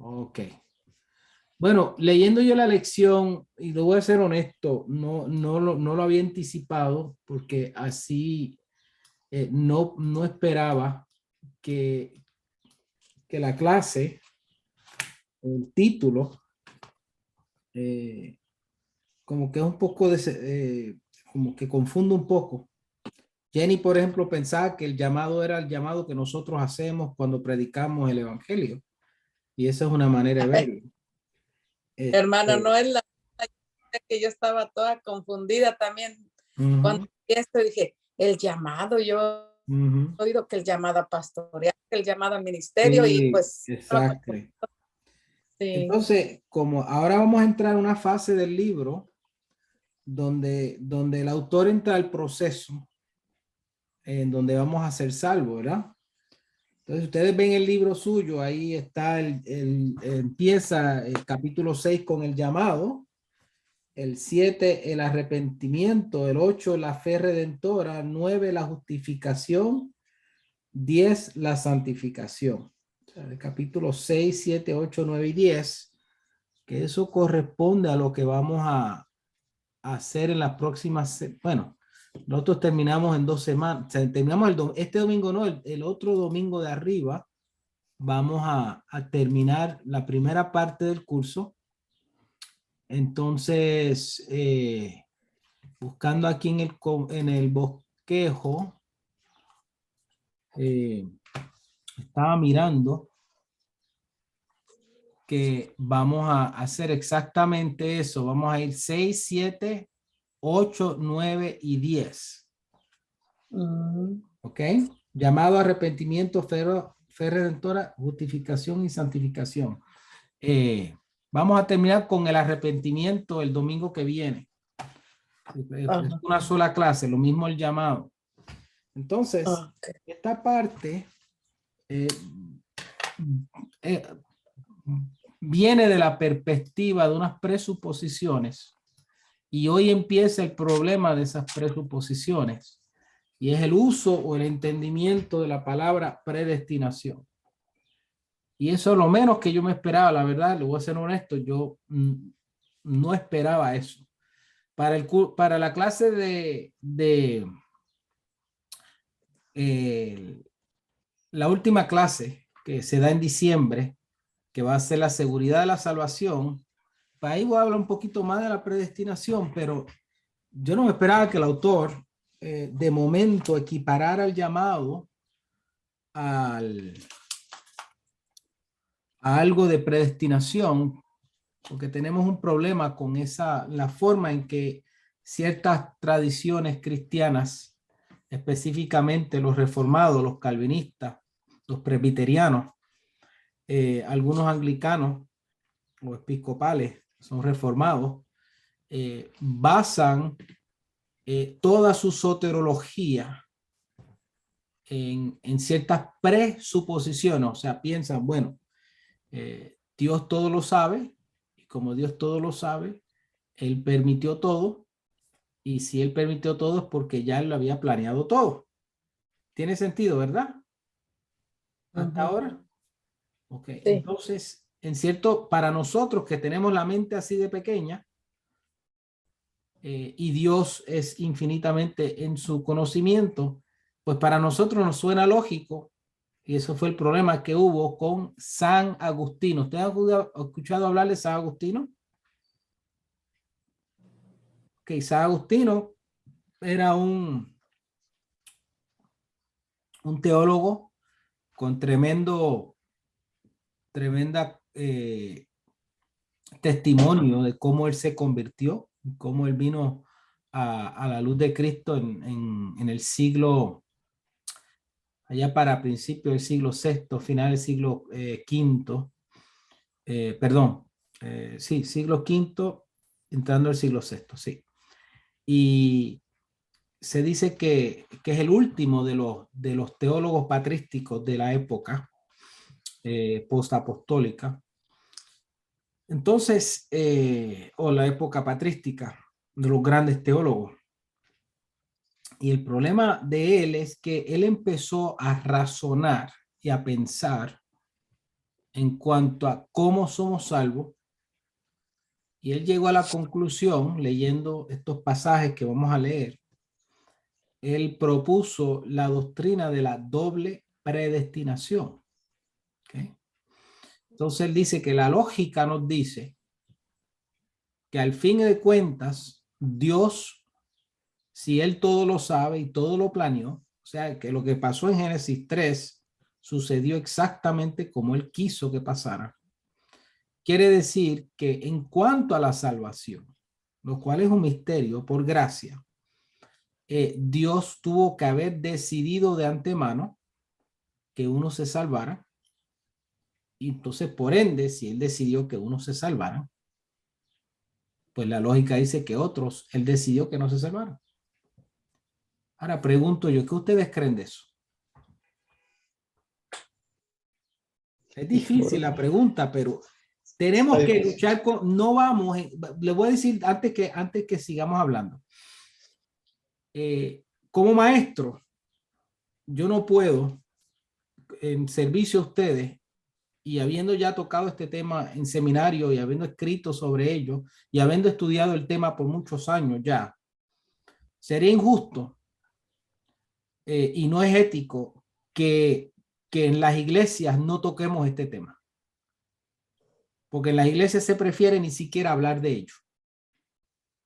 Ok. Bueno, leyendo yo la lección, y lo voy a ser honesto, no lo había anticipado porque así no esperaba que, que la clase, el título, eh, como que es un poco, como que confunde un poco. Jenny, por ejemplo, pensaba que el llamado era el llamado que nosotros hacemos cuando predicamos el evangelio. Y esa es una manera de verlo. Hermano, Este, no es la que yo estaba toda confundida también. Cuando ujú, esto dije, el llamado, yo ujú. he oído que el llamado a pastorear, que el llamado al ministerio y Sí, pues estaba exacto. confundida. Sí. Entonces, como ahora vamos a entrar a una fase del libro donde el autor entra al proceso en donde vamos a ser salvos, ¿verdad? Entonces, ustedes ven el libro suyo, ahí está, empieza el capítulo 6 con el llamado, el 7 el arrepentimiento, el 8 la fe redentora, 9 la justificación, 10 la santificación. O sea, el capítulo 6 7 8 9 y 10, que eso corresponde a lo que vamos a hacer en las próximas, bueno, nosotros terminamos en 2 semanas, o sea, terminamos este domingo, no, el otro domingo de arriba, vamos a terminar la primera parte del curso. Entonces, buscando aquí en el bosquejo, eh, estaba mirando que vamos a hacer exactamente eso. Vamos a ir 6 7 8 9 y 10. ¿Ok? Llamado arrepentimiento, fe redentora, justificación y santificación. Vamos a terminar con el arrepentimiento el domingo que viene. Es Ajá. una sola clase, lo mismo el llamado. Entonces, Okay. esta parte eh, eh, viene de la perspectiva de unas presuposiciones y hoy empieza el problema de esas presuposiciones y es el uso o el entendimiento de la palabra predestinación. Y eso es lo menos que yo me esperaba, la verdad, le voy a ser honesto, yo no esperaba eso. Para la clase eh, la última clase que se da en diciembre, que va a ser la seguridad de la salvación, para ahí voy a hablar un poquito más de la predestinación, pero yo no me esperaba que el autor de momento equiparara el llamado al, a algo de predestinación, porque tenemos un problema con la forma en que ciertas tradiciones cristianas, específicamente los reformados, los calvinistas, los presbiterianos, algunos anglicanos o episcopales, son reformados, basan toda su soterología en ciertas presuposiciones, o sea, piensan, bueno, Dios todo lo sabe, y como Dios todo lo sabe, Él permitió todo, y si Él permitió todo es porque ya Él lo había planeado todo. Tiene sentido, ¿verdad? Hasta Ujú. ahora. Ok, Sí. entonces, para nosotros que tenemos la mente así de pequeña, y Dios es infinitamente en su conocimiento, pues para nosotros nos suena lógico, y eso fue el problema que hubo con San Agustino. ¿Usted ha escuchado hablar de San Agustino? Que San Agustino era un teólogo con tremenda testimonio de cómo él se convirtió, cómo él vino a la luz de Cristo en el siglo, allá para principios del siglo sexto, final del siglo quinto, perdón, sí, siglo quinto, entrando al siglo sexto, sí. Y se dice que es el último de los teólogos patrísticos de la época postapostólica. Entonces, o la época patrística, de los grandes teólogos. Y el problema de él es que él empezó a razonar y a pensar en cuanto a cómo somos salvos. Y él llegó a la conclusión, leyendo estos pasajes que vamos a leer, él propuso la doctrina de la doble predestinación. ¿Okay? Entonces él dice que la lógica nos dice que al fin de cuentas, Dios, si él todo lo sabe y todo lo planeó, o sea, que lo que pasó en Génesis 3 sucedió exactamente como él quiso que pasara. Quiere decir que en cuanto a la salvación, lo cual es un misterio por gracia, Dios tuvo que haber decidido de antemano que uno se salvara. Y entonces, por ende, si él decidió que uno se salvara, pues la lógica dice que otros, él decidió que no se salvaran. Ahora pregunto yo, ¿qué ustedes creen de eso? Es difícil la pregunta, pero tenemos que luchar con, no vamos, le voy a decir antes que sigamos hablando. Como maestro, yo no puedo, en servicio a ustedes, y habiendo ya tocado este tema en seminario y habiendo escrito sobre ello y habiendo estudiado el tema por muchos años ya, sería injusto y no es ético que en las iglesias no toquemos este tema. Porque en las iglesias se prefiere ni siquiera hablar de ello.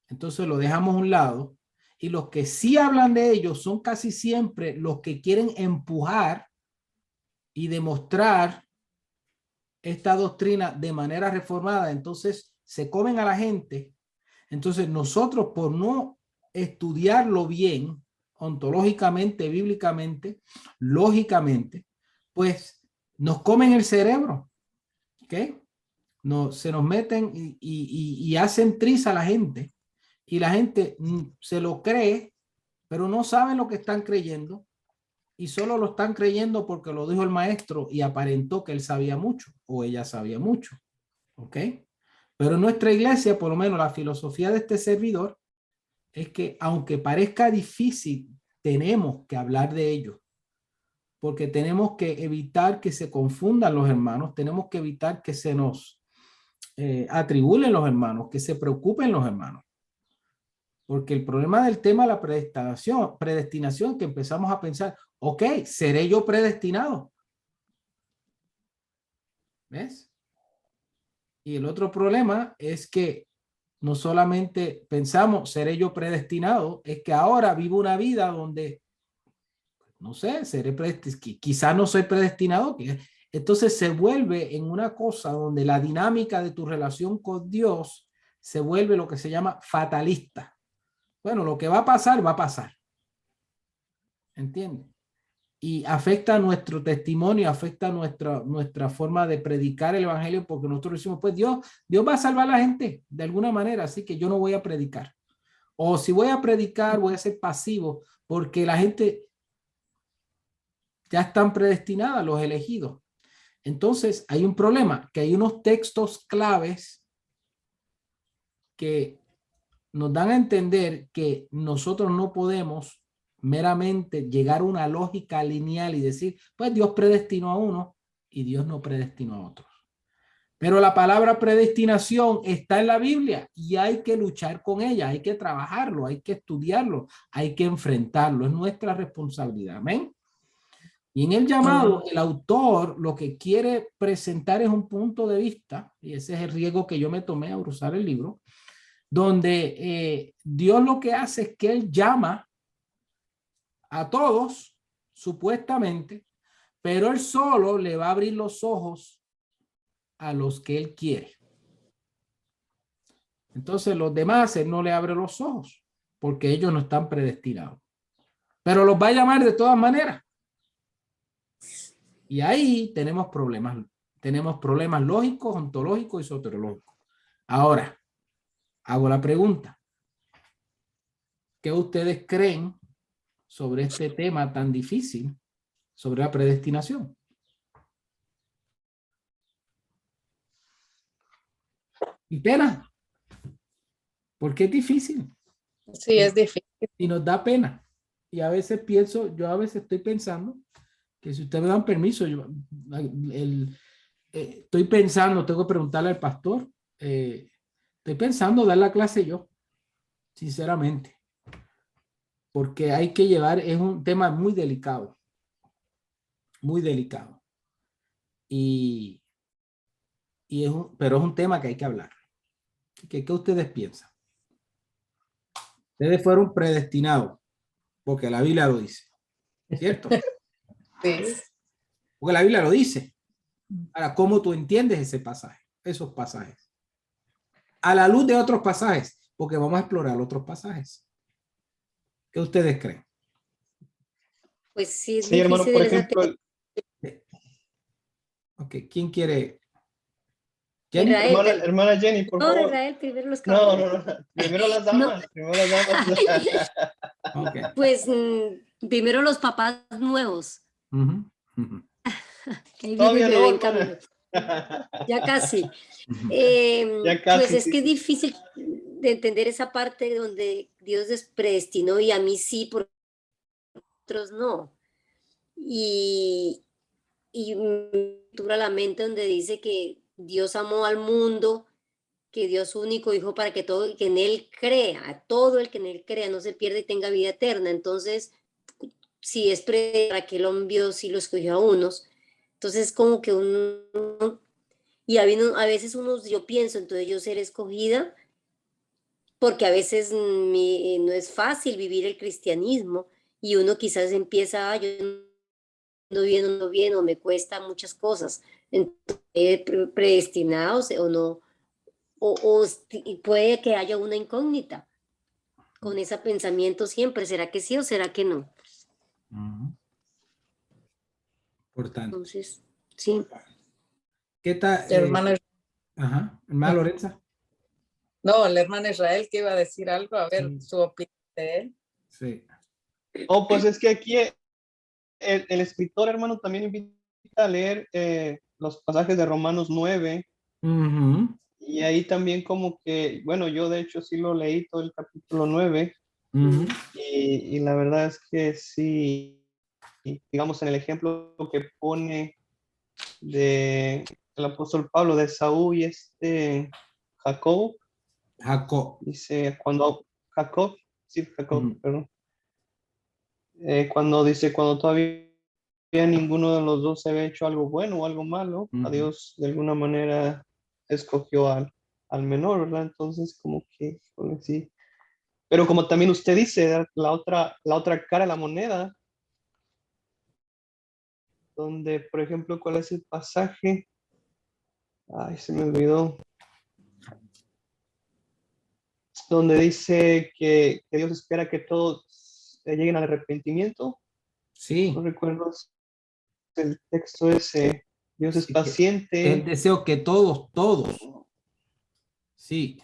Entonces lo dejamos a un lado y los que sí hablan de ello son casi siempre los que quieren empujar y demostrar esta doctrina de manera reformada. Entonces se comen a la gente. Entonces nosotros, por no estudiarlo bien, ontológicamente, bíblicamente, lógicamente, pues nos comen el cerebro. ¿Ok? No, se nos meten y hacen trizas a la gente. Y la gente se lo cree, pero no saben lo que están creyendo. Y solo lo están creyendo porque lo dijo el maestro y aparentó que él sabía mucho o ella sabía mucho. ¿Ok? Pero en nuestra iglesia, por lo menos la filosofía de este servidor, es que aunque parezca difícil, tenemos que hablar de ello. Porque tenemos que evitar que se confundan los hermanos, tenemos que evitar que se nos atribulen los hermanos, que se preocupen los hermanos. Porque el problema del tema de la predestinación, que empezamos a pensar, ok, ¿seré yo predestinado? ¿Ves? Y el otro problema es que no solamente pensamos, seré yo predestinado, es que ahora vivo una vida donde, no sé, seré quizás no soy predestinado. Entonces se vuelve en una cosa donde la dinámica de tu relación con Dios se vuelve lo que se llama fatalista. Bueno, lo que va a pasar, va a pasar. ¿Entiendes? Y afecta nuestro testimonio, afecta nuestra forma de predicar el evangelio, porque nosotros decimos, pues Dios va a salvar a la gente de alguna manera, así que yo no voy a predicar. O si voy a predicar, voy a ser pasivo, porque la gente ya están predestinadas, los elegidos. Entonces, hay un problema, que hay unos textos claves que nos dan a entender que nosotros no podemos meramente llegar a una lógica lineal y decir, pues Dios predestinó a uno y Dios no predestinó a otros. Pero la palabra predestinación está en la Biblia y hay que luchar con ella, hay que trabajarlo, hay que estudiarlo, hay que enfrentarlo. Es nuestra responsabilidad. Amén. Y en el llamado, el autor lo que quiere presentar es un punto de vista, y ese es el riesgo que yo me tomé a usar el libro, donde Dios lo que hace es que él llama a todos, supuestamente, pero él solo le va a abrir los ojos a los que él quiere. Entonces los demás él no le abre los ojos porque ellos no están predestinados, pero los va a llamar de todas maneras. Y ahí tenemos problemas lógicos, ontológicos y soteriológicos. Ahora, hago la pregunta. ¿Qué ustedes creen sobre este tema tan difícil, sobre la predestinación? Y pena, porque es difícil. Sí, es difícil. Y nos da pena. Y a veces yo a veces estoy pensando que si ustedes me dan permiso, estoy pensando, tengo que preguntarle al pastor, estoy pensando dar la clase yo, sinceramente, porque hay que llevar, es un tema muy delicado, muy delicado. Y pero es un tema que hay que hablar. ¿Qué ustedes piensan? Ustedes fueron predestinados, porque la Biblia lo dice, ¿cierto? Sí. Porque la Biblia lo dice. Ahora, ¿cómo tú entiendes ese pasaje? Esos pasajes. A la luz de otros pasajes, porque vamos a explorar otros pasajes. ¿Qué ustedes creen? Pues sí, es Sí, hermano, difícil por esa ejemplo, Ok, ¿quién quiere? ¿Jenny? Israel, hermana Jenny, por no, favor. Israel, primero los No, caballeros. no, no. Primero las No. damas, primero las damas. Okay. Pues primero los papás nuevos. Uh-huh. Uh-huh. Que ahí viene Todavía el no, bebé en hermana. camino. Ya casi. Uh-huh. Ya casi, Pues es sí, que es sí. difícil de entender esa parte donde Dios predestinó y a mí sí, por otros no. Y me dura la mente donde dice que Dios amó al mundo, que dio su único hijo para que todo el que en él crea, a todo el que en él crea no se pierda y tenga vida eterna. Entonces, si es para que lo envió, si lo escogió a unos. Entonces, como que uno, y a veces uno, yo pienso, entonces yo ser escogida, porque a veces no es fácil vivir el cristianismo y uno quizás empieza, yo no bien, o me cuesta muchas cosas. Entonces, predestinados o no, y puede que haya una incógnita con ese pensamiento siempre, ¿será que sí o será que no? Uh-huh. Importante. Entonces, sí. ¿Qué tal? Hermano, Ajá, hermana Lorenza. no, el hermano Israel que iba a decir algo, a ver Sí. su opinión de él. Sí. Oh, pues es que aquí el escritor, hermano, también invita a leer los pasajes de Romanos 9. Uh-huh. Y ahí también como que, bueno, yo de hecho sí lo leí todo el capítulo 9. Uh-huh. Y la verdad es que sí, digamos, en el ejemplo que pone de el apóstol Pablo de Saúl y Jacob, Jacob. dice cuando Jacob, sí, Jacob, Uh-huh. perdón, cuando dice cuando todavía ninguno de los dos se había hecho algo bueno o algo malo, Uh-huh. a Dios de alguna manera escogió al menor, ¿verdad? Entonces como que, sí. Pero como también usted dice, la otra cara de la moneda, donde, por ejemplo, ¿cuál es el pasaje? Ay, se me olvidó. Donde dice que Dios espera que todos lleguen al arrepentimiento. Sí. No recuerdo el texto ese. Dios es Sí, que el paciente, deseo que todos, sí.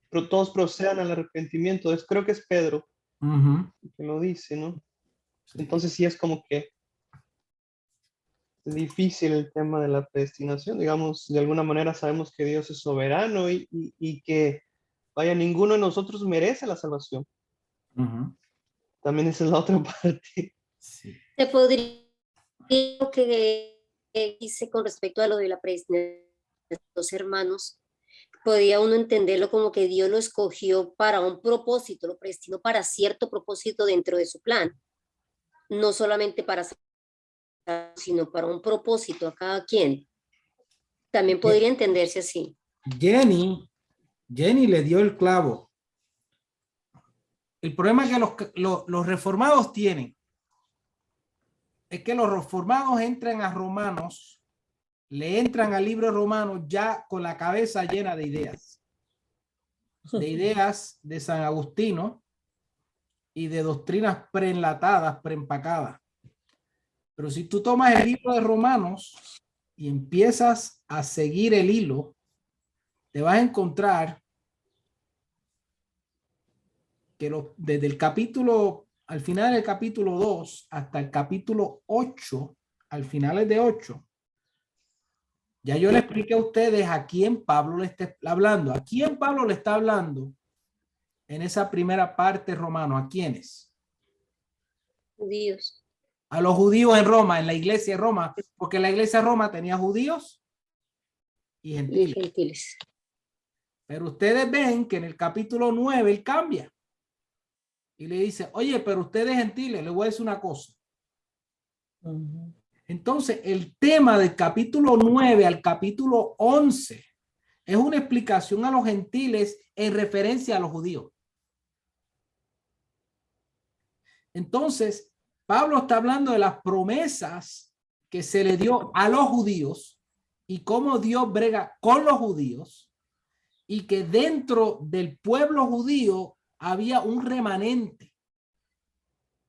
pero todos procedan al arrepentimiento. Creo que es Pedro Uh-huh. que lo dice, ¿no? Sí. Entonces sí es como que es difícil el tema de la predestinación. Digamos, de alguna manera sabemos que Dios es soberano y que, vaya, ninguno de nosotros merece la salvación. Uh-huh. También esa es la otra parte. Sí. Se podría que hice con respecto a lo de la predestinación de los hermanos, podía uno entenderlo como que Dios lo escogió para un propósito, lo predestinó para cierto propósito dentro de su plan, no solamente para sino para un propósito a cada quien. También podría entenderse así. Jenny le dio el clavo. El problema que los reformados tienen es que los reformados entran a Romanos, le entran al libro de Romanos ya con la cabeza llena de ideas de San Agustino y de doctrinas preenlatadas, preempacadas. Pero si tú tomas el libro de Romanos y empiezas a seguir el hilo, te vas a encontrar que desde el capítulo, al final del capítulo 2 hasta el capítulo 8, al final de 8, ya yo le expliqué a ustedes a quién Pablo le está hablando. ¿A quién Pablo le está hablando en esa primera parte romano? ¿A quiénes? Judíos. A los judíos en Roma, en la iglesia de Roma, porque la iglesia de Roma tenía judíos y Y gentiles. gentiles. Pero ustedes ven que en el capítulo 9 él cambia. Y le dice, oye, pero ustedes gentiles, le voy a decir una cosa. Entonces, el tema del capítulo 9 al capítulo 11 es una explicación a los gentiles en referencia a los judíos. Entonces, Pablo está hablando de las promesas que se le dio a los judíos y cómo Dios brega con los judíos y que dentro del pueblo judío había un remanente.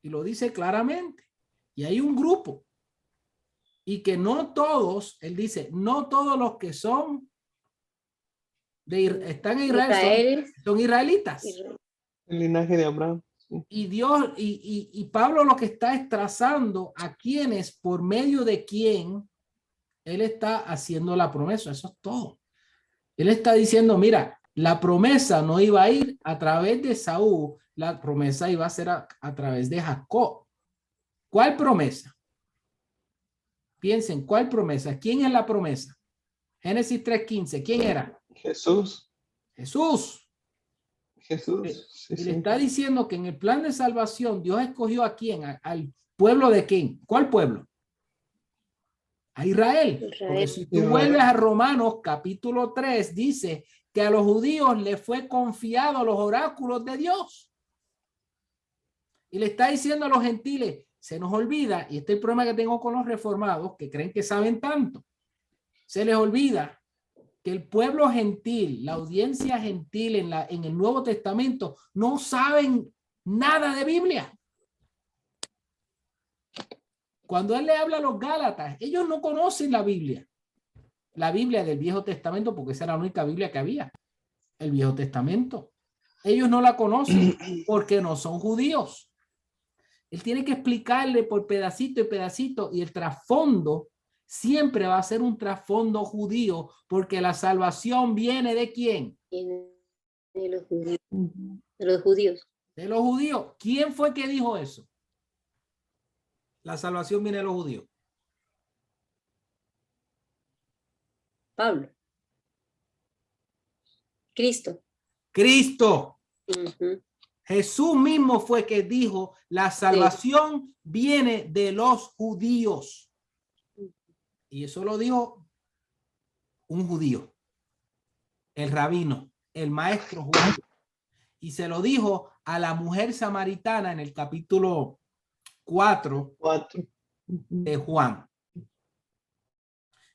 Y lo dice claramente. Y hay un grupo. Y que no todos, él dice, no todos los que son están en Israel son israelitas. Israel. El linaje de Abraham. Y Dios, y Pablo lo que está es trazando a quienes, por medio de quién él está haciendo la promesa. Eso es todo. Él está diciendo, mira, la promesa no iba a ir a través de Saúl, la promesa iba a ser a través de Jacob. ¿Cuál promesa? Piensen, ¿cuál promesa? ¿Quién es la promesa? Génesis 3:15, ¿quién era? Jesús. Jesús. Jesús. Sí, Y le sí. está diciendo que en el plan de salvación Dios escogió a quién, al pueblo de quién. ¿Cuál pueblo? A Israel. Porque si tú Israel. vuelves a Romanos capítulo 3, dice que a los judíos les fue confiado los oráculos de Dios. Y le está diciendo a los gentiles, se nos olvida, y este es el problema que tengo con los reformados, que creen que saben tanto. Se les olvida que el pueblo gentil, la audiencia gentil en el Nuevo Testamento, no saben nada de Biblia. Cuando él le habla a los Gálatas, ellos no conocen la Biblia del Viejo Testamento, porque esa era la única Biblia que había, el Viejo Testamento. Ellos no la conocen porque no son judíos. Él tiene que explicarle por pedacito y pedacito, y el trasfondo siempre va a ser un trasfondo judío, porque la salvación viene ¿de quién? De los judíos. De los judíos. De los judíos. ¿Quién fue que dijo eso? La salvación viene de los judíos. Pablo. Cristo. Cristo. Ujú. Jesús mismo fue que dijo, la salvación viene de los judíos. Y eso lo dijo un judío, el rabino, el maestro judío. Y se lo dijo a la mujer samaritana en el capítulo 4 de Juan.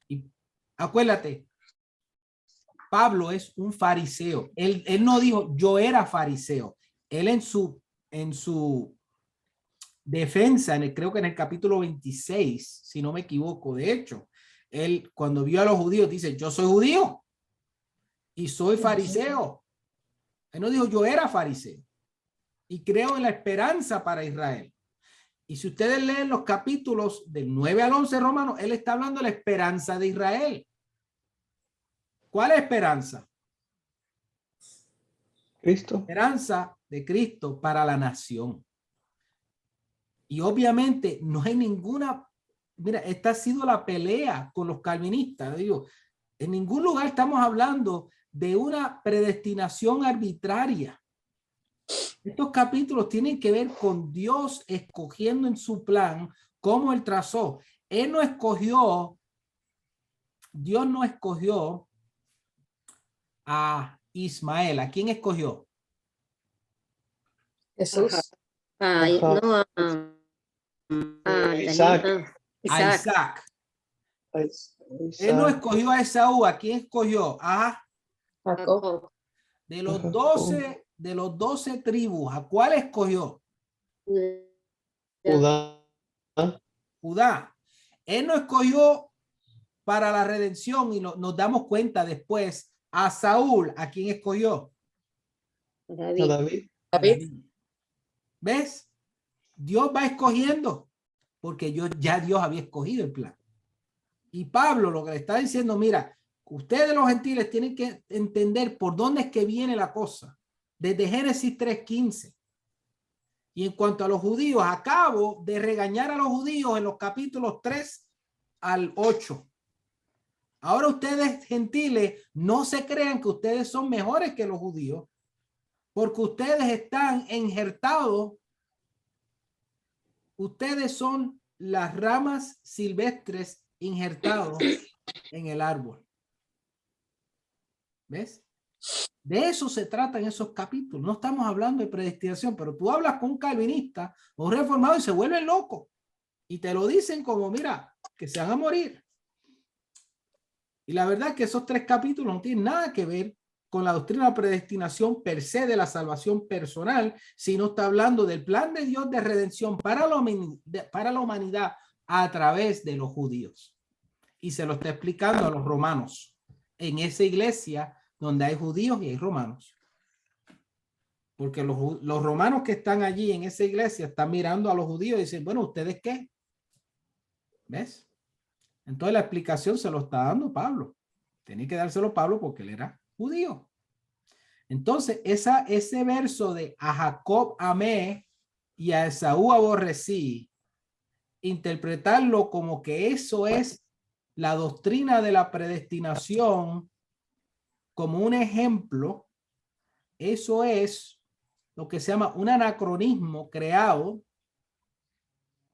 Y acuérdate, Pablo es un fariseo. Él no dijo, yo era fariseo. Él en su defensa, creo que en el capítulo 26, si no me equivoco, de hecho, él cuando vio a los judíos dice, yo soy judío y soy fariseo. Él no dijo, yo era fariseo y creo en la esperanza para Israel. Y si ustedes leen los capítulos del 9 al 11 romanos, él está hablando de la esperanza de Israel. ¿Cuál esperanza? Cristo. Esperanza de Cristo para la nación. Y obviamente no hay ninguna, mira, esta ha sido la pelea con los calvinistas. Digo, en ningún lugar estamos hablando de una predestinación arbitraria. Estos capítulos tienen que ver con Dios escogiendo en su plan cómo él trazó. Él no escogió, Dios no escogió a Ismael. ¿A quién escogió? Jesús. Ay, Ajá. no, Isaac. A Isaac. Él no escogió a Esaú. ¿A quién escogió? A Jacob. de los 12 tribus. ¿A cuál escogió? Judá. Judá. Él no escogió para la redención y nos damos cuenta después a Saúl. ¿A quién escogió? A David. David. David. ¿Ves? Dios va escogiendo porque ya Dios había escogido el plan. Y Pablo lo que le está diciendo, mira, ustedes los gentiles tienen que entender por dónde es que viene la cosa. Desde Génesis 3:15. Y en cuanto a los judíos, acabo de regañar a los judíos en los capítulos 3 al 8. Ahora ustedes gentiles no se crean que ustedes son mejores que los judíos, porque ustedes están injertados. Ustedes son las ramas silvestres injertados en el árbol. ¿Ves? De eso se trata en esos capítulos. No estamos hablando de predestinación, pero tú hablas con un calvinista o un reformado y se vuelven locos. Y te lo dicen como, mira, que se van a morir. Y la verdad es que esos 3 capítulos no tienen nada que ver con la doctrina de predestinación per se de la salvación personal, sino está hablando del plan de Dios de redención para la humanidad a través de los judíos. Y se lo está explicando a los romanos en esa iglesia donde hay judíos y hay romanos. Porque los romanos que están allí en esa iglesia están mirando a los judíos y dicen, bueno, ¿ustedes qué? ¿Ves? Entonces la explicación se lo está dando Pablo. Tenía que dárselo Pablo porque él era judío. Entonces ese verso de a Jacob amé y a Esaú aborrecí, interpretarlo como que eso es la doctrina de la predestinación como un ejemplo, eso es lo que se llama un anacronismo creado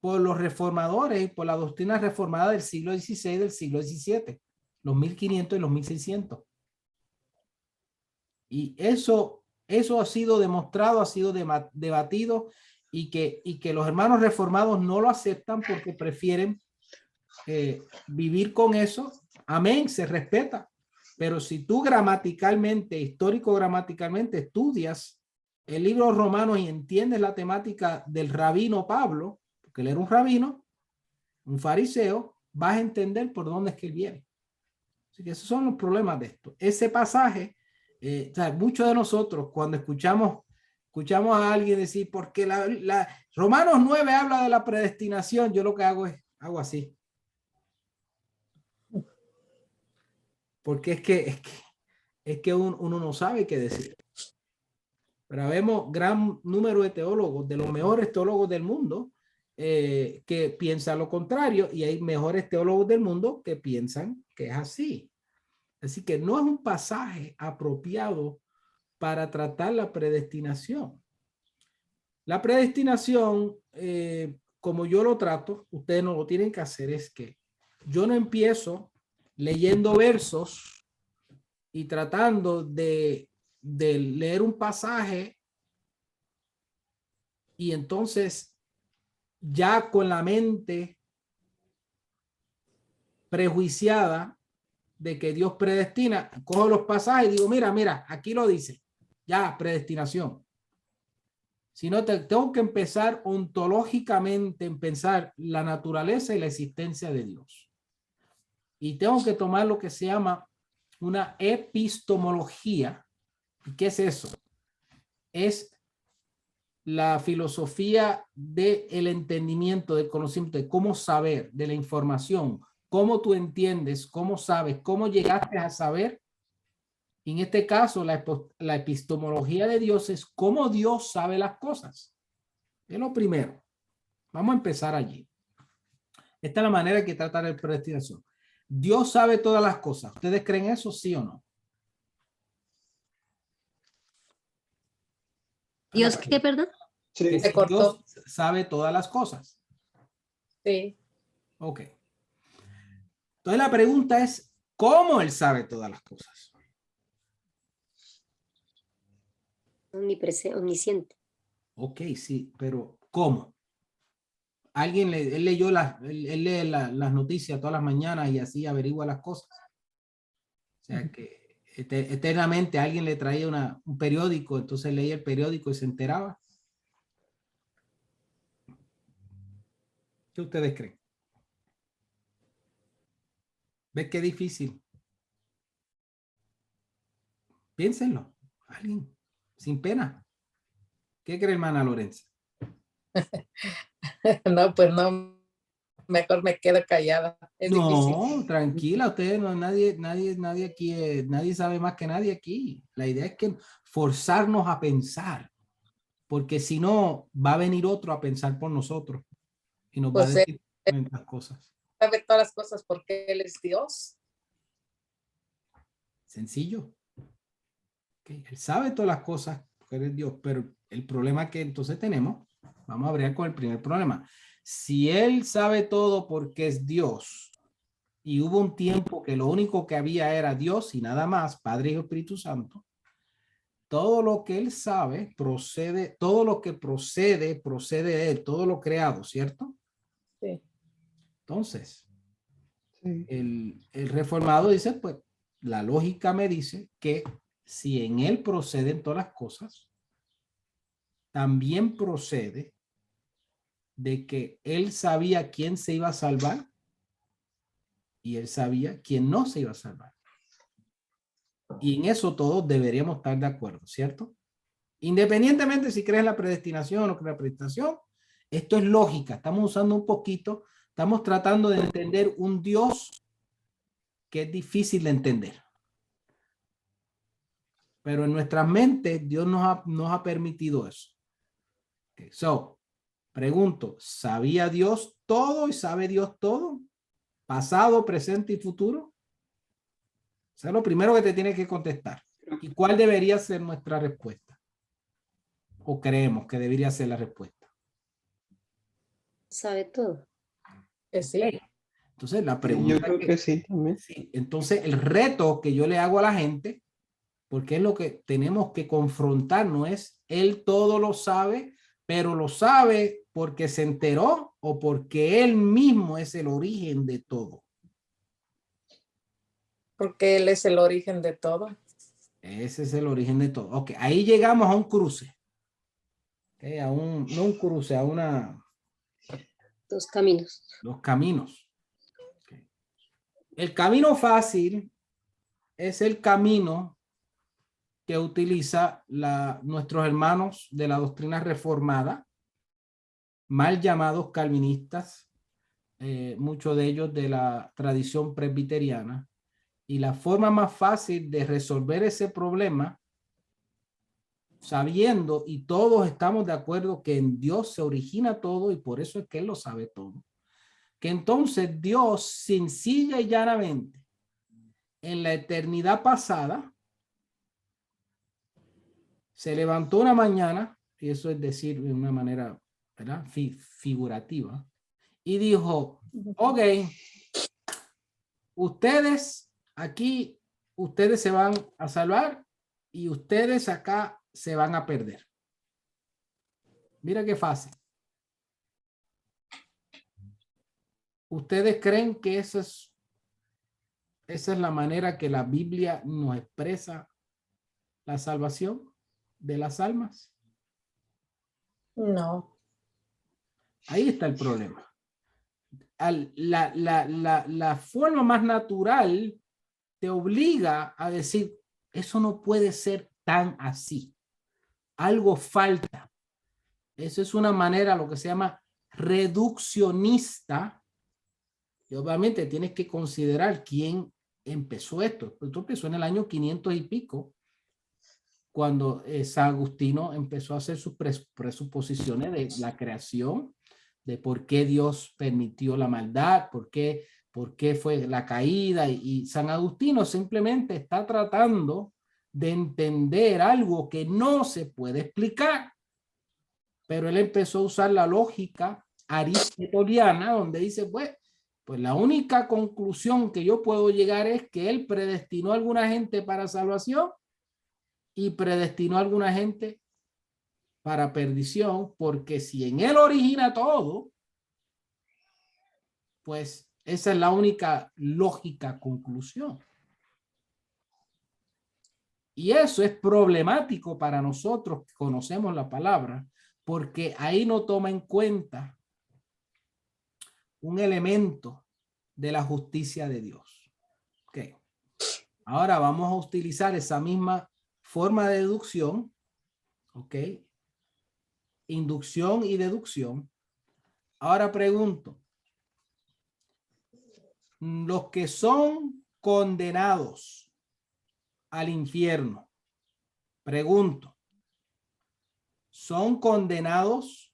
por los reformadores y por la doctrina reformada del siglo XVI, del siglo XVII, los 1500 y los 1600. Y eso ha sido demostrado, ha sido debatido y que los hermanos reformados no lo aceptan porque prefieren vivir con eso. Amén, se respeta. Pero si tú gramaticalmente, histórico-gramaticalmente estudias el libro romano y entiendes la temática del rabino Pablo, porque él era un rabino, un fariseo, vas a entender por dónde es que él viene. Así que esos son los problemas de esto. Ese pasaje, o sea, muchos de nosotros cuando escuchamos a alguien decir, porque Romanos 9 habla de la predestinación, yo lo que hago hago así. Porque es que uno no sabe qué decir. Pero vemos gran número de teólogos, de los mejores teólogos del mundo, que piensan lo contrario, y hay mejores teólogos del mundo que piensan que es así. Así que no es un pasaje apropiado para tratar la predestinación. La predestinación, como yo lo trato, ustedes no lo tienen que hacer, es que yo no empiezo leyendo versos y tratando de leer un pasaje y entonces ya con la mente prejuiciada de que Dios predestina, cojo los pasajes y digo, mira, aquí lo dice, ya, predestinación. Sino tengo que empezar ontológicamente en pensar la naturaleza y la existencia de Dios. Y tengo que tomar lo que se llama una epistemología. ¿Y qué es eso? Es la filosofía del entendimiento, del conocimiento, de cómo saber, de la información, cómo tú entiendes, cómo sabes, cómo llegaste a saber. En este caso, la epistemología de Dios es cómo Dios sabe las cosas. Es lo primero. Vamos a empezar allí. Esta es la manera que tratar la predestinación. Dios sabe todas las cosas. ¿Ustedes creen eso, sí o no? ¿Dios qué, perdón? Sí. Que Se si cortó. Dios sabe todas las cosas. Sí. Ok. Entonces la pregunta es, ¿cómo Él sabe todas las cosas? Omnisciente. Ok, sí, pero ¿cómo? Alguien él leyó él lee las noticias todas las mañanas y así averigua las cosas. O sea que eternamente alguien le traía un periódico, entonces leía el periódico y se enteraba. ¿Qué ustedes creen? ¿Ves qué difícil? Piénsenlo. Alguien, sin pena. ¿Qué cree hermana Lorenza? No, pues no, mejor me quedo callada. Es difícil. No, tranquila, ustedes no, nadie aquí, nadie sabe más que nadie aquí. La idea es que forzarnos a pensar, porque si no, va a venir otro a pensar por nosotros y nos va a Pues decir diferentes cosas. sabe todas las cosas porque Él es Dios. Sencillo. Okay. Él sabe todas las cosas porque él es Dios, pero el problema que entonces tenemos, vamos a abrir con el primer problema. Si él sabe todo porque es Dios y hubo un tiempo que lo único que había era Dios y nada más, Padre, Hijo, Espíritu Santo, todo lo que él sabe procede, todo lo que procede de él, todo lo creado, ¿cierto? Sí. Entonces, Sí. el reformado dice, pues, la lógica me dice que si en él proceden todas las cosas, también procede de que él sabía quién se iba a salvar y él sabía quién no se iba a salvar. Y en eso todos deberíamos estar de acuerdo, ¿cierto? Independientemente si crees en la predestinación o no crees en la predestinación, esto es lógica. Estamos usando un poquito, estamos tratando de entender un Dios que es difícil de entender. Pero en nuestras mentes Dios nos ha permitido eso. Okay, so, pregunto, ¿sabía Dios todo y sabe Dios todo? ¿Pasado, presente y futuro? Eso es lo primero que te tienes que contestar. ¿Y cuál debería ser nuestra respuesta? ¿O creemos que debería ser la respuesta? Sabe todo. Que sí. Okay. Entonces, la Yo pregunta creo que sí también. sí, entonces el reto que yo le hago a la gente, porque es lo que tenemos que confrontar, no es él todo lo sabe, pero lo sabe porque se enteró o porque él mismo es el origen de todo. Porque Él es el origen de todo. Ese es el origen de todo. Ok, ahí llegamos a un cruce. Okay, no un cruce, a Dos caminos. los caminos. Okay. El camino fácil es el camino que utiliza nuestros hermanos de la doctrina reformada, mal llamados calvinistas, muchos de ellos de la tradición presbiteriana. Y la forma más fácil de resolver ese problema, sabiendo y todos estamos de acuerdo que en Dios se origina todo y por eso es que Él lo sabe todo, que entonces Dios sencilla y llanamente en la eternidad pasada se levantó una mañana, y eso es decir de una manera, ¿verdad? Figurativa, y dijo, ok, ustedes aquí, ustedes se van a salvar y ustedes acá se van a perder. Mira qué fácil. ¿Ustedes creen que esa es la manera que la Biblia nos expresa la salvación de las almas? No. Ahí está el problema. La forma más natural te obliga a decir, eso no puede ser tan así. Algo falta. Eso es una manera, lo que se llama reduccionista. Y obviamente tienes que considerar quién empezó esto. Esto empezó en el año 500 y pico, cuando San Agustino empezó a hacer sus presuposiciones de la creación, de por qué Dios permitió la maldad, por qué fue la caída. Y San Agustino simplemente está tratando de entender algo que no se puede explicar. Pero él empezó a usar la lógica aristoteliana, donde dice, pues la única conclusión que yo puedo llegar es que él predestinó a alguna gente para salvación y predestinó a alguna gente para perdición, porque si en él origina todo, pues esa es la única lógica conclusión. Y eso es problemático para nosotros que conocemos la palabra, porque ahí no toma en cuenta un elemento de la justicia de Dios. Okay. Ahora vamos a utilizar esa misma forma de deducción, ¿ok? Inducción y deducción. Ahora pregunto, los que son condenados al infierno, pregunto, ¿son condenados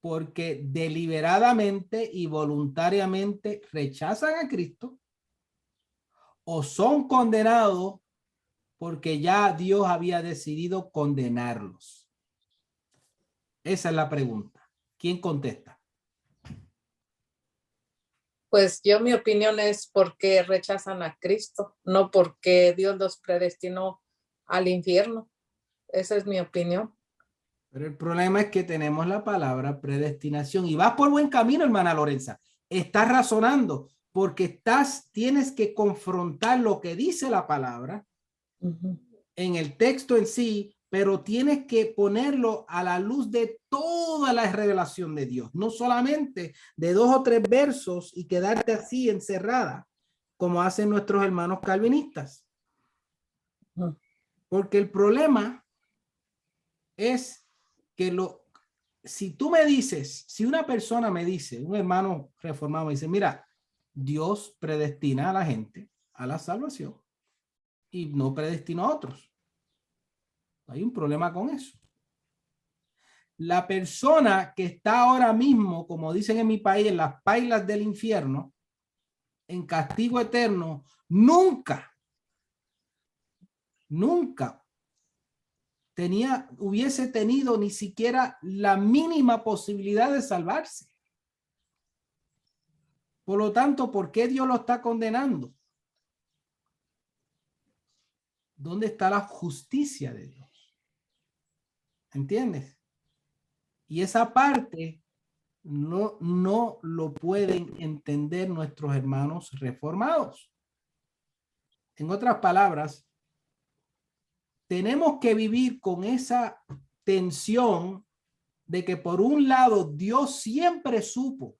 porque deliberadamente y voluntariamente rechazan a Cristo? o son condenados porque ya Dios había decidido condenarlos? Esa es la pregunta. ¿Quién contesta? Pues yo, mi opinión es porque rechazan a Cristo, no porque Dios los predestinó al infierno. Esa es mi opinión. Pero el problema es que tenemos la palabra predestinación y vas por buen camino, hermana Lorenza. Estás razonando porque tienes que confrontar lo que dice la palabra en el texto en sí, pero tienes que ponerlo a la luz de toda la revelación de Dios, no solamente de 2 o 3 versos y quedarte así encerrada, como hacen nuestros hermanos calvinistas. Porque el problema es que si tú me dices, si una persona me dice, un hermano reformado me dice, mira, Dios predestina a la gente a la salvación y no predestinó a otros. Hay un problema con eso. La persona que está ahora mismo, como dicen en mi país, en las pailas del infierno, en castigo eterno, nunca hubiese tenido ni siquiera la mínima posibilidad de salvarse. Por lo tanto, ¿por qué Dios lo está condenando? ¿Dónde está la justicia de Dios? ¿Entiendes? Y esa parte no lo pueden entender nuestros hermanos reformados. En otras palabras, tenemos que vivir con esa tensión de que por un lado Dios siempre supo.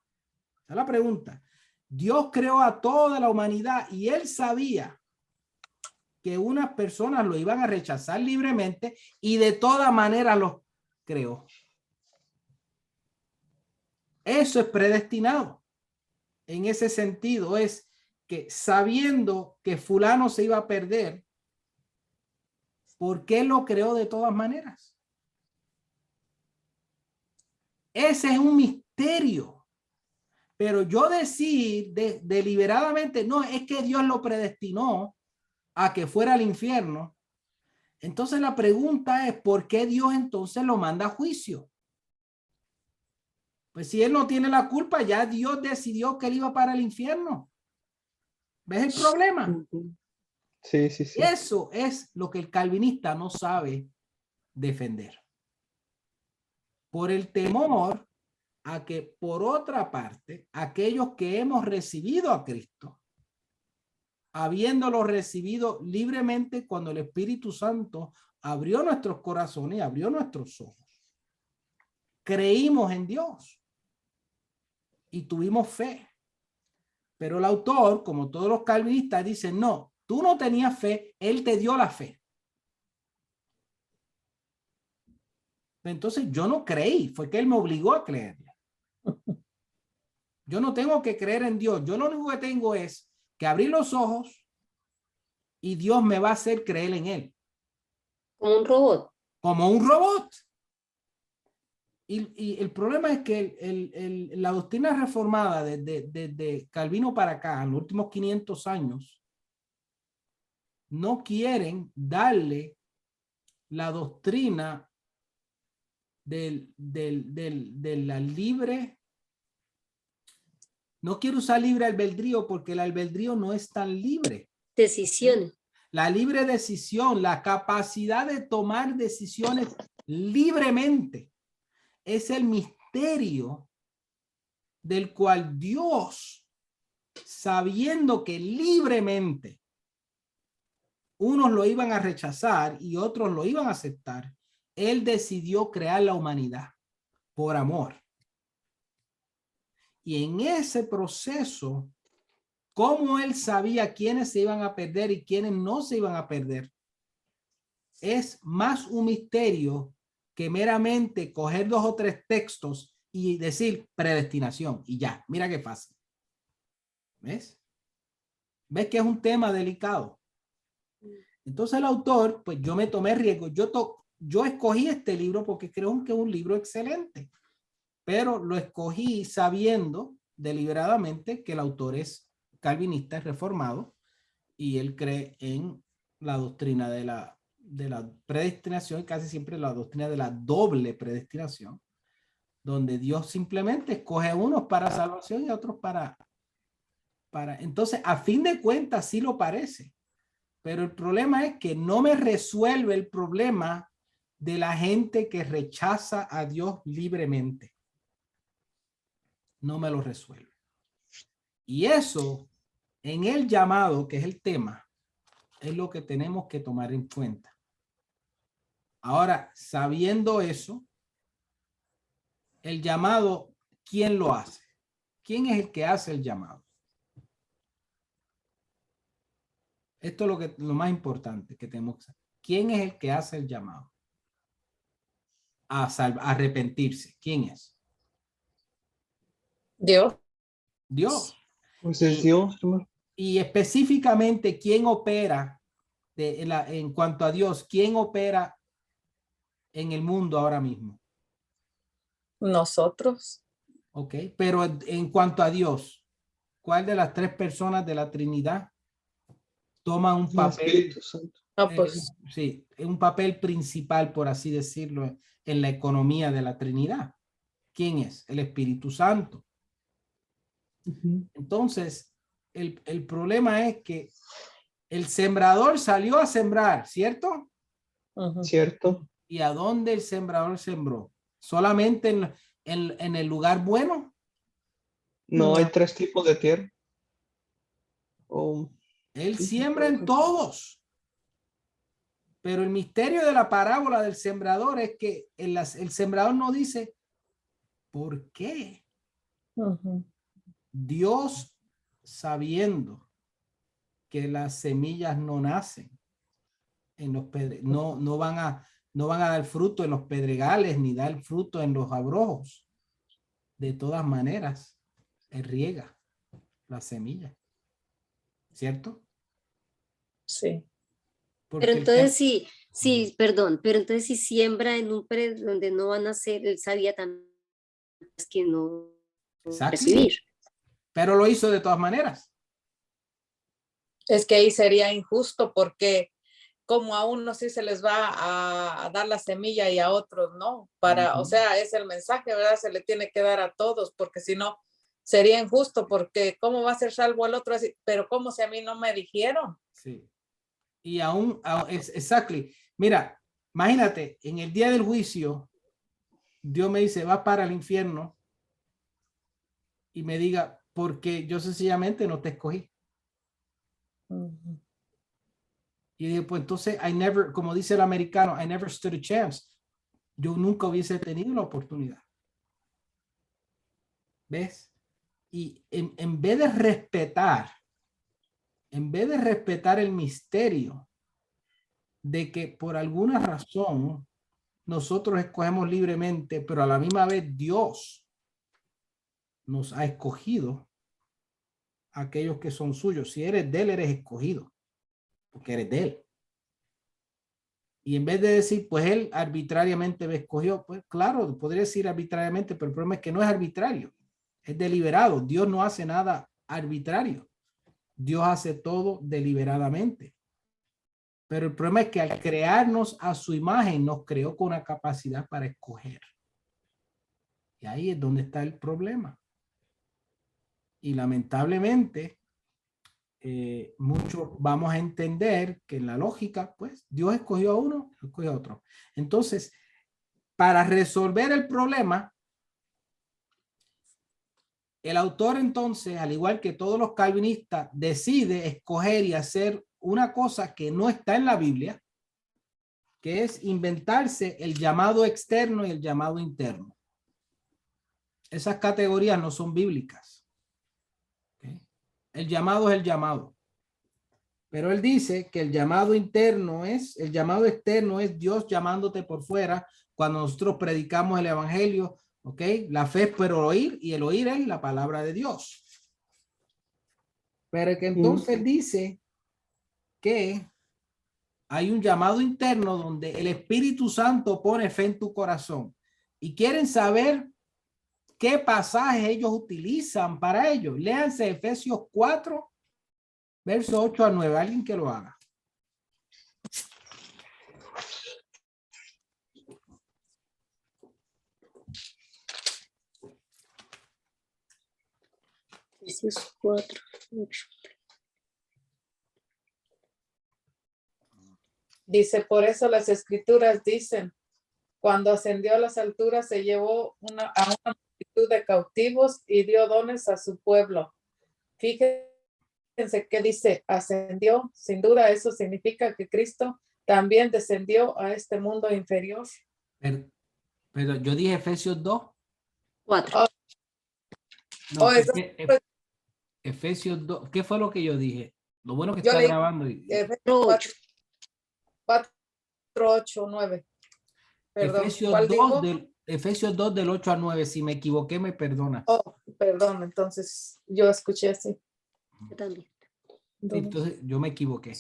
Esa es la pregunta. Dios creó a toda la humanidad y él sabía que unas personas lo iban a rechazar libremente y de todas maneras los creó. Eso es predestinado. En ese sentido es que sabiendo que fulano se iba a perder, ¿por qué lo creó de todas maneras? Ese es un misterio. Pero yo decir deliberadamente, no, es que Dios lo predestinó a que fuera al infierno. Entonces la pregunta es, ¿por qué Dios entonces lo manda a juicio? Pues si él no tiene la culpa, ya Dios decidió que él iba para el infierno. ¿Ves el problema? Sí, sí, sí. Eso es lo que el calvinista no sabe defender. Por el temor a que, por otra parte, aquellos que hemos recibido a Cristo, habiéndolo recibido libremente cuando el Espíritu Santo abrió nuestros corazones y abrió nuestros ojos, creímos en Dios y tuvimos fe. Pero el autor, como todos los calvinistas, dice, no, tú no tenías fe, él te dio la fe. Entonces yo no creí, fue que él me obligó a creer. Yo no tengo que creer en Dios. Yo lo único que tengo es que abrir los ojos y Dios me va a hacer creer en él. Como un robot. Como un robot. Y el problema es que la doctrina reformada desde Calvino para acá, en los últimos 500 años, no quieren darle la doctrina de la libre. No quiero usar libre albedrío porque el albedrío no es tan libre. Decisiones. La libre decisión, la capacidad de tomar decisiones libremente, es el misterio del cual Dios, sabiendo que libremente unos lo iban a rechazar y otros lo iban a aceptar, él decidió crear la humanidad por amor. Y en ese proceso, cómo él sabía quiénes se iban a perder y quiénes no se iban a perder, es más un misterio que meramente coger 2 o 3 textos y decir predestinación y ya. Mira qué fácil. ¿Ves? ¿Ves que es un tema delicado? Entonces el autor, pues yo me tomé riesgo. Yo escogí este libro porque creo que es un libro excelente, pero lo escogí sabiendo deliberadamente que el autor es calvinista, es reformado, y él cree en la doctrina de la predestinación, casi siempre la doctrina de la doble predestinación, donde Dios simplemente escoge a unos para salvación y a otros para entonces, a fin de cuentas, sí lo parece, pero el problema es que no me resuelve el problema de la gente que rechaza a Dios libremente. No me lo resuelve. Y eso, en el llamado, que es el tema, es lo que tenemos que tomar en cuenta. Ahora, sabiendo eso, el llamado, ¿quién lo hace? ¿Quién es el que hace el llamado? Esto es lo más importante que tenemos que saber. ¿Quién es el que hace el llamado? A arrepentirse. ¿Quién es? Dios. Dios. Pues es Dios, hermano. Y específicamente, ¿quién opera en cuanto a Dios? ¿Quién opera en el mundo ahora mismo? Nosotros. Ok, pero en cuanto a Dios, ¿cuál de las tres personas de la Trinidad toma un El papel? Espíritu Santo. Pues Sí, un papel principal, por así decirlo, en la economía de la Trinidad. ¿Quién es? El Espíritu Santo. Entonces, el problema es que el sembrador salió a sembrar, ¿cierto? ¿Cierto? ¿Y a dónde el sembrador sembró? ¿Solamente en el lugar bueno? No, hay tres tipos de tierra. Oh, Él sí, siembra en todos. Pero el misterio de la parábola del sembrador es que el sembrador no dice ¿por qué? Dios, sabiendo que las semillas no nacen en los no van a dar fruto en los pedregales ni dar fruto en los abrojos. De todas maneras, él riega la semilla, ¿cierto? sí. Porque Pero entonces sí, perdón, pero entonces si siembra en un predio donde no van a ser, él sabía también que no recibir. Pero lo hizo de todas maneras. Es que ahí sería injusto porque como a unos sí se les va a dar la semilla y a otros no. O sea, es el mensaje, ¿verdad? Se le tiene que dar a todos porque si no sería injusto porque ¿cómo va a ser salvo el otro? Pero ¿cómo si a mí no me dijeron? Sí. Y aún exactly. Mira, imagínate, en el día del juicio, Dios me dice, va para el infierno y me diga, porque yo sencillamente no te escogí. Y digo, pues entonces, como dice el americano, I never stood a chance. Yo nunca hubiese tenido la oportunidad. ¿Ves? Y en vez de respetar el misterio de que por alguna razón nosotros escogemos libremente, pero a la misma vez Dios nos ha escogido a aquellos que son suyos. Si eres de él, eres escogido, porque eres de él. Y en vez de decir, pues él arbitrariamente me escogió, pues claro, podría decir arbitrariamente, pero el problema es que no es arbitrario, es deliberado. Dios no hace nada arbitrario. Dios hace todo deliberadamente. Pero el problema es que al crearnos a su imagen, nos creó con una capacidad para escoger. Y ahí es donde está el problema. Y lamentablemente, muchos vamos a entender que en la lógica, pues Dios escogió a uno, escogió a otro. Entonces, para resolver el problema, el autor entonces, al igual que todos los calvinistas, decide escoger y hacer una cosa que no está en la Biblia, que es inventarse el llamado externo y el llamado interno. Esas categorías no son bíblicas. ¿Okay? El llamado es el llamado. Pero él dice que el llamado externo es Dios llamándote por fuera cuando nosotros predicamos el evangelio, ¿ok? La fe es por oír y el oír es la palabra de Dios. Pero que entonces dice que hay un llamado interno donde el Espíritu Santo pone fe en tu corazón y quieren saber qué pasajes ellos utilizan para ello. Léanse Efesios 4 Verso 8 a 9. Alguien que lo haga. Efesios 4, 8. Dice, por eso las escrituras dicen, cuando ascendió a las alturas se llevó a una multitud de cautivos y dio dones a su pueblo. Fíjense que dice, ascendió. Sin duda eso significa que Cristo también descendió a este mundo inferior. Pero yo dije Efesios 2. 4. Oh, No, eso fue- Efesios 2. ¿Qué fue lo que yo dije? Lo bueno que Yo está leí grabando. Efesios 4, 8, 9. Perdón, ¿cuál dijo? Efesios 2 del 8 a 9. Si me equivoqué, me perdona. Oh, perdón, entonces yo escuché así. Yo también. Entonces yo me equivoqué.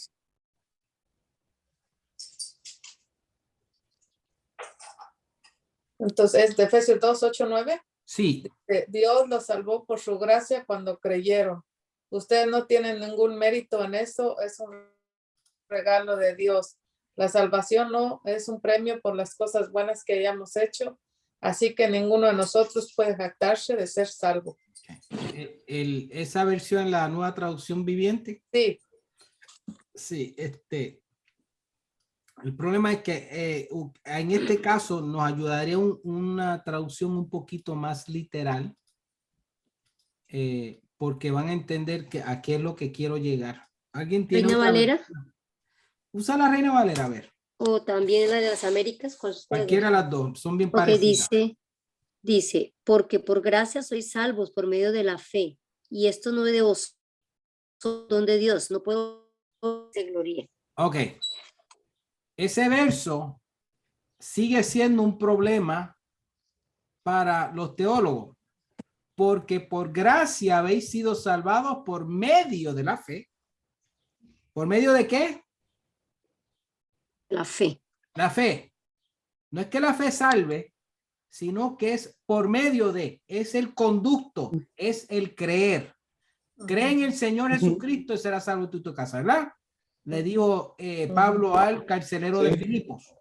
Entonces, ¿es de Efesios 2, 8, 9? Sí. Dios los salvó por su gracia cuando creyeron. Ustedes no tienen ningún mérito en eso, es un regalo de Dios. La salvación no es un premio por las cosas buenas que hayamos hecho, así que ninguno de nosotros puede jactarse de ser salvo. Esa versión, la nueva traducción viviente. Sí. Sí, el problema es que en este caso nos ayudaría una traducción un poquito más literal, porque van a entender a qué es lo que quiero llegar. ¿Alguien tiene Reina Valera Usa la Reina Valera, a ver. o también la de las Américas. Cualquiera de las dos, son bien Porque parecidas. dice, porque por gracia sois salvos por medio de la fe, y esto no es de vosotros, don de Dios, no puedo se gloria. Ok. Ese verso sigue siendo un problema para los teólogos, porque por gracia habéis sido salvados por medio de la fe. ¿Por medio de qué? La fe. La fe. No es que la fe salve, sino que es por medio de, es el conducto, es el creer. Cree en el Señor Jesucristo y será salvo tú y tu casa, ¿verdad? Le dijo Pablo al carcelero de Filipos,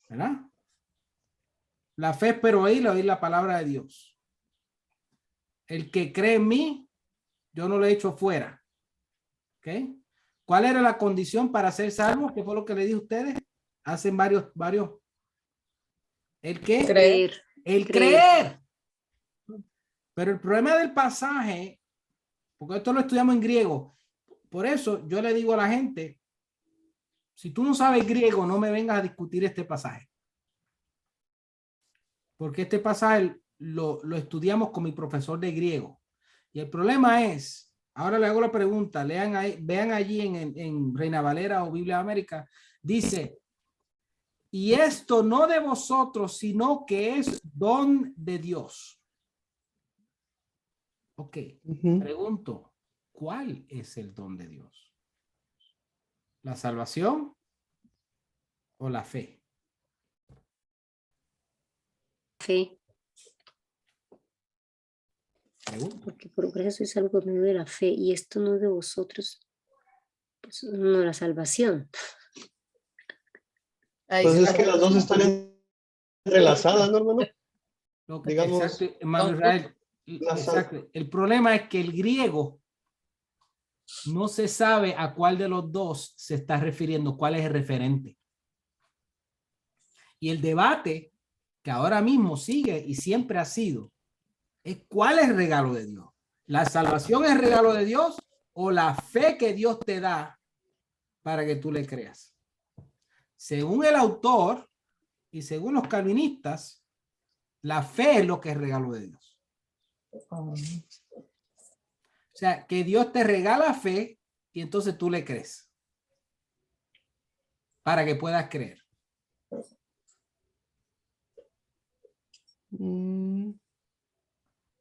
¿verdad? La fe, pero oír la palabra de Dios. El que cree en mí, yo no lo he hecho fuera. ¿Ok? ¿Cuál era la condición para ser salvo? ¿Qué fue lo que le dije a ustedes? Hacen varios. ¿El qué? Creer. El creer. Pero el problema del pasaje, porque esto lo estudiamos en griego, por eso yo le digo a la gente, si tú no sabes griego, no me vengas a discutir este pasaje. Porque este pasaje lo estudiamos con mi profesor de griego. Y el problema es, ahora le hago la pregunta, lean ahí, vean allí en Reina Valera o Biblia de América, dice, y esto no de vosotros, sino que es don de Dios. Ok, pregunto, ¿cuál es el don de Dios? ¿La salvación o la fe? Fe. Pregunto. Porque por gracia sois salvos por medio de la fe, y esto no de vosotros, pues no la salvación. Pues es que las dos están entrelazadas, ¿no, hermano? Digamos, exacto, hermano Israel, exacto. El problema es que el griego no se sabe a cuál de los dos se está refiriendo, cuál es el referente. Y el debate que ahora mismo sigue y siempre ha sido es cuál es el regalo de Dios. ¿La salvación es el regalo de Dios o la fe que Dios te da para que tú le creas? Según el autor y según los calvinistas, la fe es lo que es regalo de Dios. O sea, que Dios te regala fe y entonces tú le crees para que puedas creer.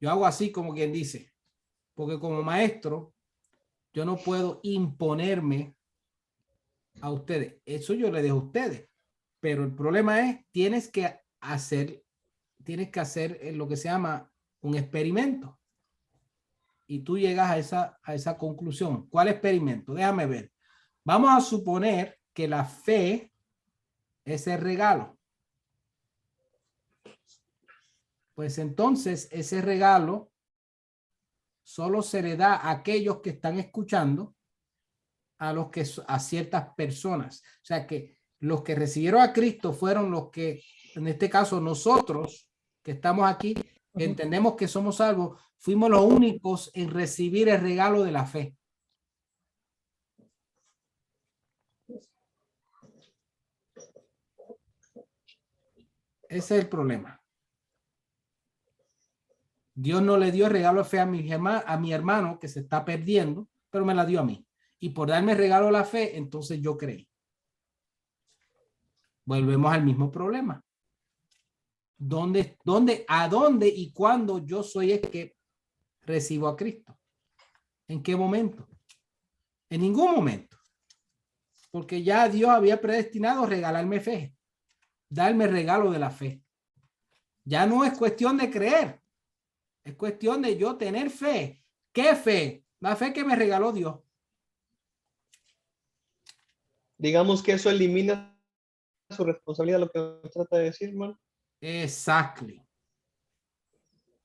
Yo hago así como quien dice, porque como maestro, yo no puedo imponerme a ustedes. Eso yo le dejo a ustedes. Pero el problema es, tienes que hacer lo que se llama un experimento. y tú llegas a esa conclusión. ¿Cuál experimento? Déjame ver. Vamos a suponer que la fe es el regalo. Pues entonces ese regalo solo se le da a aquellos que están escuchando, a ciertas personas. O sea que los que recibieron a Cristo fueron los que, en este caso nosotros que estamos aquí, que entendemos que somos salvos, fuimos los únicos en recibir el regalo de la fe. Ese es el problema. Dios no le dio el regalo de fe a mi hermano que se está perdiendo, pero me la dio a mí. Y por darme el regalo de la fe, entonces yo creí. Volvemos al mismo problema. ¿A dónde y cuándo yo soy el que recibo a Cristo? ¿En qué momento? En ningún momento. Porque ya Dios había predestinado regalarme fe, darme el regalo de la fe. Ya no es cuestión de creer, es cuestión de yo tener fe. ¿Qué fe? La fe que me regaló Dios. Digamos que eso elimina su responsabilidad, lo que trata de decir, hermano. Exactly.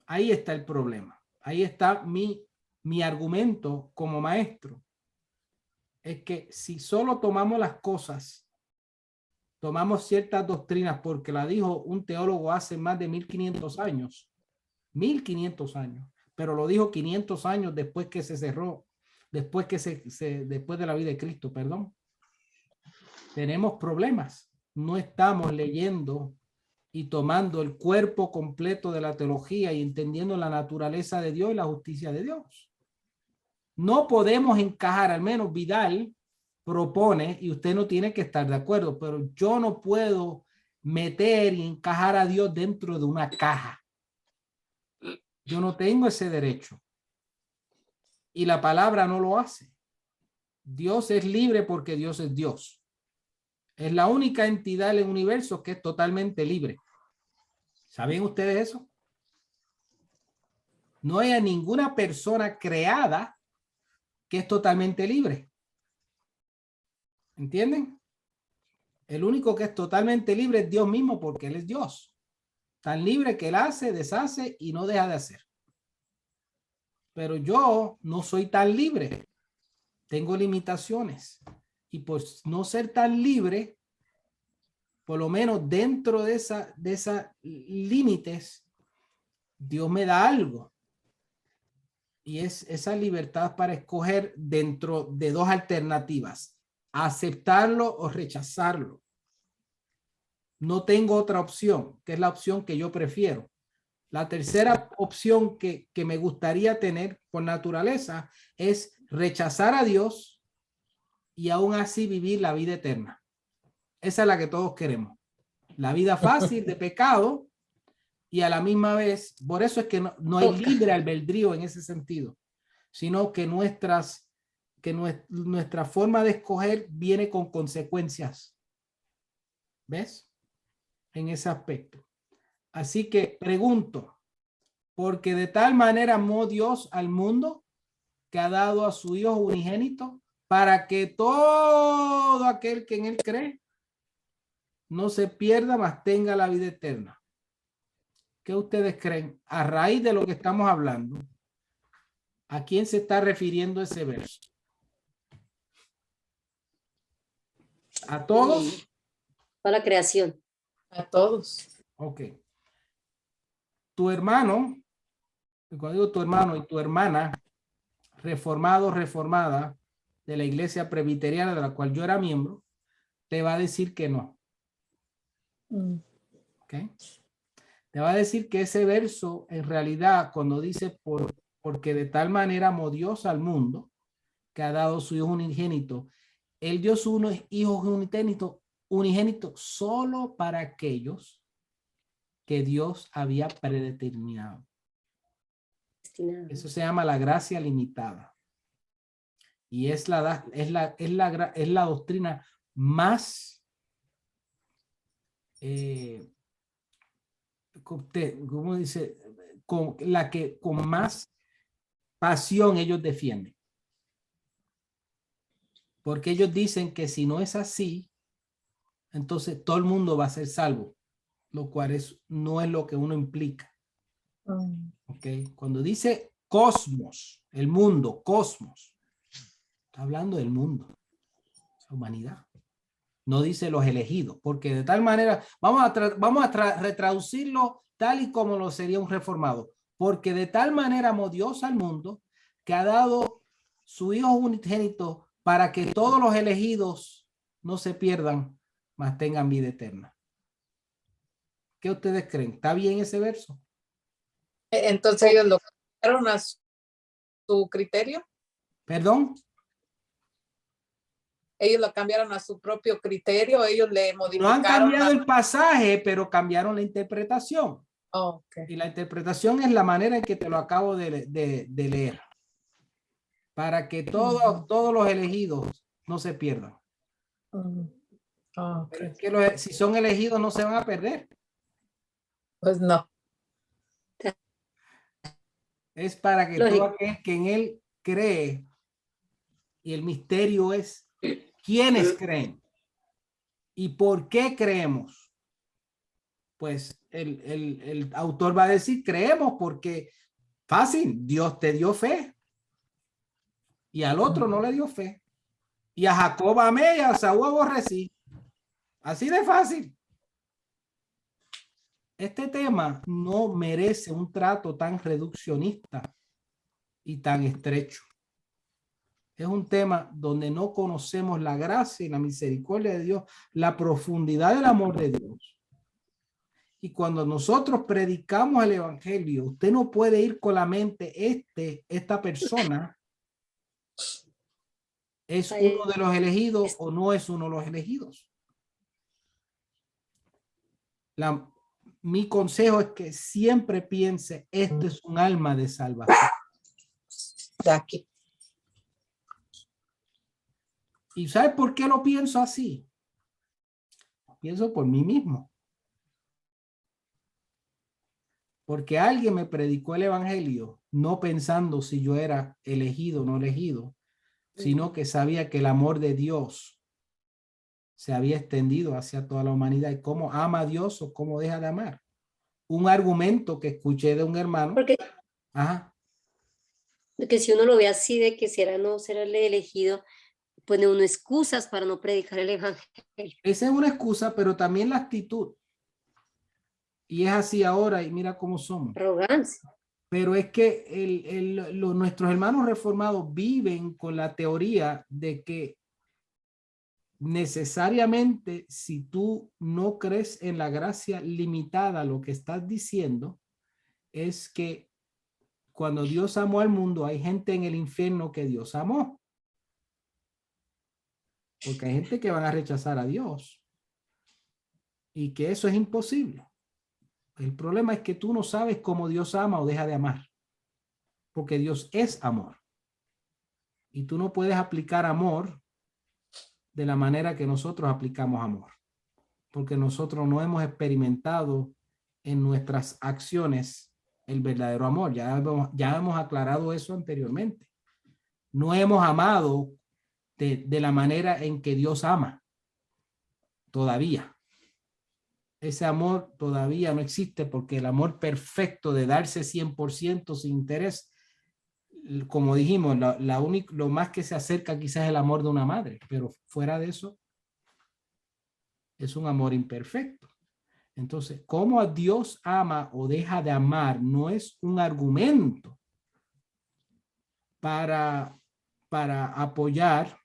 Ahí está el problema. Ahí está mi argumento como maestro. Es que si solo tomamos las cosas, tomamos ciertas doctrinas, porque la dijo un teólogo hace más de 1500 años, 1500 años, pero lo dijo 500 años después que se cerró, después de la vida de Cristo, perdón. Tenemos problemas. No estamos leyendo y tomando el cuerpo completo de la teología y entendiendo la naturaleza de Dios y la justicia de Dios. No podemos encajar, al menos Vidal propone, y usted no tiene que estar de acuerdo, pero yo no puedo meter y encajar a Dios dentro de una caja. Yo no tengo ese derecho. Y la palabra no lo hace. Dios es libre porque Dios es Dios. Es la única entidad en el universo que es totalmente libre. ¿Saben ustedes eso? No hay ninguna persona creada que es totalmente libre. ¿Entienden? El único que es totalmente libre es Dios mismo porque Él es Dios. Tan libre que Él hace, deshace y no deja de hacer. Pero yo no soy tan libre. Tengo limitaciones. Y por no ser tan libre, por lo menos dentro de esa límites, Dios me da algo. Y es esa libertad para escoger dentro de dos alternativas, aceptarlo o rechazarlo. No tengo otra opción, que es la opción que yo prefiero. La tercera opción que me gustaría tener por naturaleza es rechazar a Dios y aún así vivir la vida eterna. Esa es la que todos queremos. La vida fácil de pecado y a la misma vez, por eso es que no hay libre albedrío en ese sentido, sino que nuestra forma de escoger viene con consecuencias. ¿Ves? En ese aspecto. Así que pregunto, porque de tal manera amó Dios al mundo que ha dado a su Hijo unigénito para que todo aquel que en él cree no se pierda, mas tenga la vida eterna. ¿Qué ustedes creen? A raíz de lo que estamos hablando, ¿a quién se está refiriendo ese verso? ¿A todos? A la creación. A todos. Ok. Tu hermano, cuando digo tu hermano y tu hermana, reformado, reformada de la iglesia presbiteriana de la cual yo era miembro, te va a decir que no. ¿Ok? Te va a decir que ese verso, en realidad, cuando dice porque de tal manera amó Dios al mundo, que ha dado su Hijo unigénito, Él dio su Hijo unigénito solo para aquellos que Dios había predeterminado. Eso se llama la gracia limitada. Y es la doctrina más ¿cómo dice? Con más pasión ellos defienden. Porque ellos dicen que si no es así, entonces todo el mundo va a ser salvo, lo cual no es lo que uno implica. ¿Okay? Cuando dice cosmos, el mundo, cosmos, está hablando del mundo, la humanidad. No dice los elegidos, porque de tal manera, vamos a retraducirlo tal y como lo sería un reformado. Porque de tal manera amó Dios al mundo que ha dado su Hijo unigénito para que todos los elegidos no se pierdan, mas tengan vida eterna. ¿Qué ustedes creen? ¿Está bien ese verso? Entonces ellos lo cambiaron a su criterio. ¿Perdón? Ellos lo cambiaron a su propio criterio. Ellos le No han modificaron. cambiado el pasaje, pero cambiaron la interpretación. Oh, okay. Y la interpretación es la manera en que te lo acabo de leer. Para que todos los elegidos no se pierdan. Oh, okay. Pero es que si son elegidos no se van a perder. Pues no. Es para que Lógico. todo aquel que en él cree, y el misterio es quiénes creen y por qué creemos. Pues el autor va a decir creemos porque fácil, Dios te dio fe y al otro no le dio fe, y a Jacob amé y a Saúl aborrecí. Así de fácil. Este tema no merece un trato tan reduccionista y tan estrecho. Es un tema donde no conocemos la gracia y la misericordia de Dios, la profundidad del amor de Dios. Y cuando nosotros predicamos el evangelio, usted no puede ir con la mente, esta persona es uno de los elegidos o no es uno de los elegidos. Mi consejo es que siempre piense, esto es un alma de salvación. De aquí. ¿Y sabe por qué lo pienso así? Pienso por mí mismo. Porque alguien me predicó el evangelio, no pensando si yo era elegido o no elegido, sino que sabía que el amor de Dios se había extendido hacia toda la humanidad y cómo ama a Dios o cómo deja de amar. Un argumento que escuché de un hermano. Porque Ajá. que si uno lo ve así de que será no será el elegido, pone uno excusas para no predicar el evangelio. Esa es una excusa, pero también la actitud. Y es así ahora y mira cómo somos. Arrogancia. Pero es que nuestros hermanos reformados viven con la teoría de que necesariamente si tú no crees en la gracia limitada, lo que estás diciendo es que cuando Dios amó al mundo, hay gente en el infierno que Dios amó. Porque hay gente que van a rechazar a Dios y que eso es imposible. El problema es que tú no sabes cómo Dios ama o deja de amar, porque Dios es amor. Y tú no puedes aplicar amor de la manera que nosotros aplicamos amor, porque nosotros no hemos experimentado en nuestras acciones el verdadero amor. Ya hemos aclarado eso anteriormente. No hemos amado de la manera en que Dios ama todavía. Ese amor todavía no existe porque el amor perfecto de darse 100% sin interés, como dijimos, lo más que se acerca quizás es el amor de una madre, pero fuera de eso es un amor imperfecto. Entonces, cómo a Dios ama o deja de amar no es un argumento para apoyar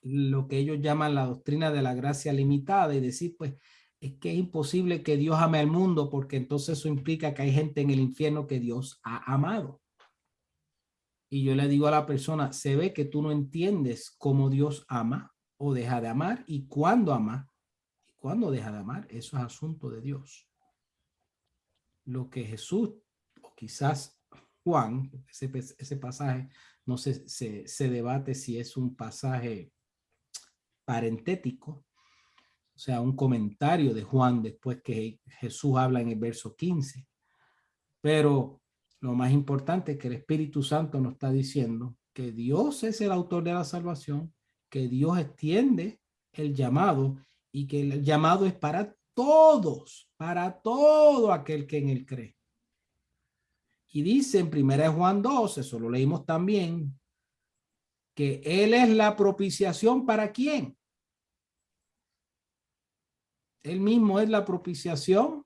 lo que ellos llaman la doctrina de la gracia limitada y decir, pues, es que es imposible que Dios ame al mundo porque entonces eso implica que hay gente en el infierno que Dios ha amado. Y yo le digo a la persona, se ve que tú no entiendes cómo Dios ama o deja de amar y cuándo ama y cuándo deja de amar. Eso es asunto de Dios. Lo que Jesús, o quizás Juan, ese pasaje, no sé, se debate si es un pasaje parentético, o sea, un comentario de Juan después que Jesús habla en el verso 15. Pero lo más importante es que el Espíritu Santo nos está diciendo que Dios es el autor de la salvación, que Dios extiende el llamado y que el llamado es para todos, para todo aquel que en él cree. Y dice en 1 Juan 2, eso lo leímos también, que él es la propiciación ¿para quién? Él mismo es la propiciación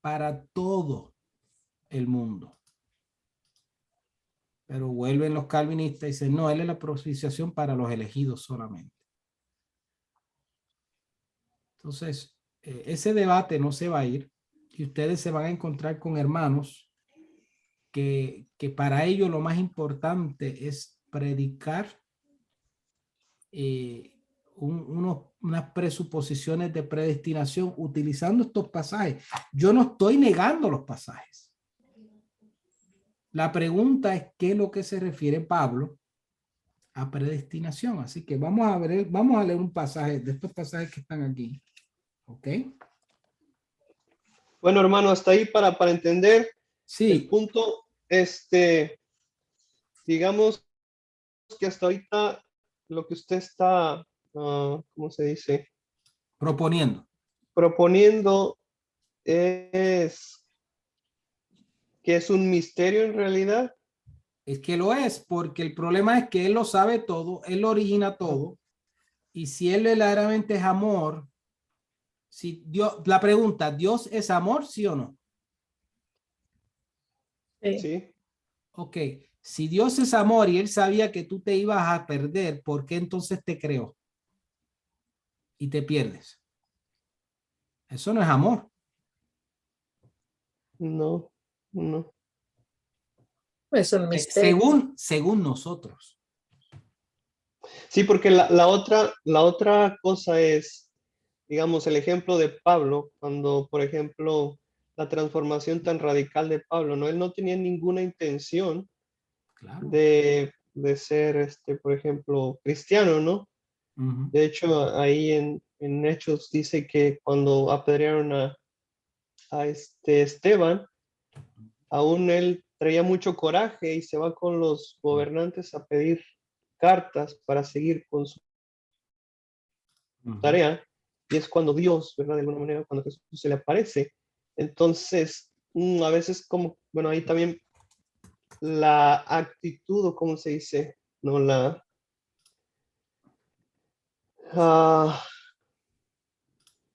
para todo el mundo. Pero vuelven los calvinistas y dicen, no, él es la propiciación para los elegidos solamente. Entonces, ese debate no se va a ir y ustedes se van a encontrar con hermanos que para ellos lo más importante es predicar unas presuposiciones de predestinación utilizando estos pasajes. Yo no estoy negando los pasajes. La pregunta es qué es lo que se refiere Pablo a predestinación. Así que vamos a leer un pasaje de estos pasajes que están aquí. ¿Ok? Bueno, hermano, hasta ahí para entender el Sí, punto. Digamos que hasta ahorita lo que usted está, ¿cómo se dice? proponiendo. Proponiendo es que es un misterio en realidad. Es que lo es, porque el problema es que él lo sabe todo, él lo origina todo. Y si él verdaderamente es amor, si Dios, la pregunta, ¿Dios es amor, sí o no? Sí. Sí. Ok, si Dios es amor y él sabía que tú te ibas a perder, ¿por qué entonces te creó? Y te pierdes. Eso no es amor. No, no. Es un misterio. Según nosotros. Sí, porque la otra cosa es, digamos, el ejemplo de Pablo, cuando, por ejemplo, la transformación tan radical de Pablo, ¿no? Él no tenía ninguna intención Claro. de ser, por ejemplo, cristiano, ¿no? Ujú. De hecho, ahí en Hechos dice que cuando apedrearon a Esteban, aún él traía mucho coraje y se va con los gobernantes a pedir cartas para seguir con su Ujú. tarea, y es cuando Dios, ¿verdad? De alguna manera, cuando Jesús se le aparece. Entonces, a veces como, bueno, ahí también la actitud, o cómo se dice, no ah,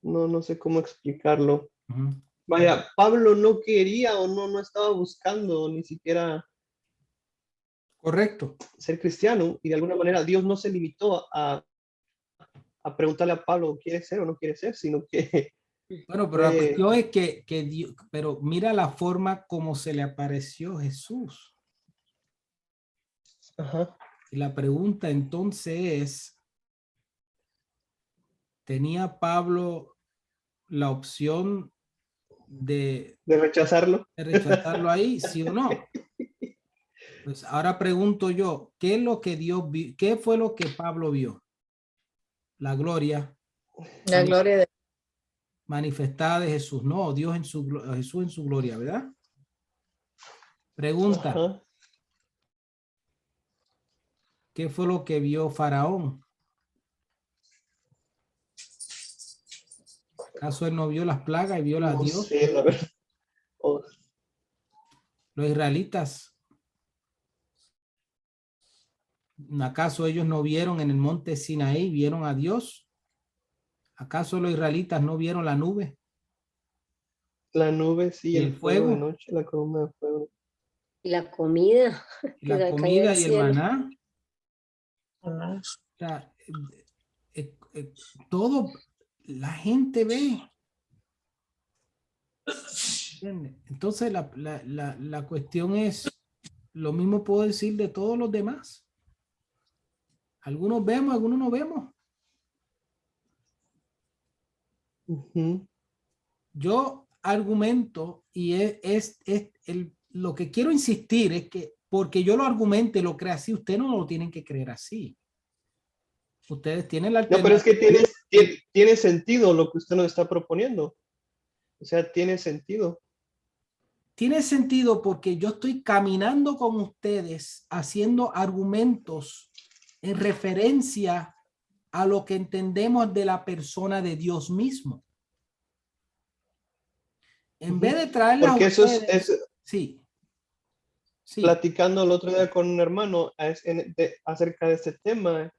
no sé cómo explicarlo. Ujú. Vaya, Pablo no quería o no estaba buscando ni siquiera Correcto. ser cristiano, y de alguna manera Dios no se limitó a preguntarle a Pablo, ¿quiere ser o no quiere ser? Sino que Bueno, pero la fue, cuestión es que Dios, pero mira la forma como se le apareció Jesús. ajá, Y la pregunta entonces es, ¿tenía Pablo la opción de rechazarlo. de rechazarlo ahí, sí o no? Pues ahora pregunto yo, ¿qué es lo que Dios vio? ¿Qué fue lo que Pablo vio? La gloria La gloria de manifestada de Jesús. No, Dios en su Jesús en su gloria, ¿verdad? Pregunta, Ajá. ¿qué fue lo que vio Faraón? ¿Acaso él no vio las plagas y vio a No Dios? sé, la verdad. Oh, Los israelitas, ¿acaso ellos no vieron en el monte Sinaí, vieron a Dios? ¿Acaso los israelitas no vieron la nube la nube, sí, y el el fuego de fuego noche, la columna de fuego. Y la comida y que la caía comida del y el cielo. maná? Dios. O sea, todo la gente ve. ¿Entiende? Entonces la cuestión es, lo mismo puedo decir de todos los demás. Algunos vemos, algunos no vemos. Ujú. Yo argumento y lo que quiero insistir es que porque yo lo argumente, lo crea así, ustedes no lo tienen que creer así. Ustedes tienen la No, pero es que alternativa. tiene sentido lo que usted nos está proponiendo. O sea, tiene sentido. tiene sentido porque yo estoy caminando con ustedes haciendo argumentos en referencia a lo que entendemos de la persona de Dios mismo. En vez de traerlas a Porque eso ustedes, es sí, sí, platicando el otro día con un hermano acerca de este tema,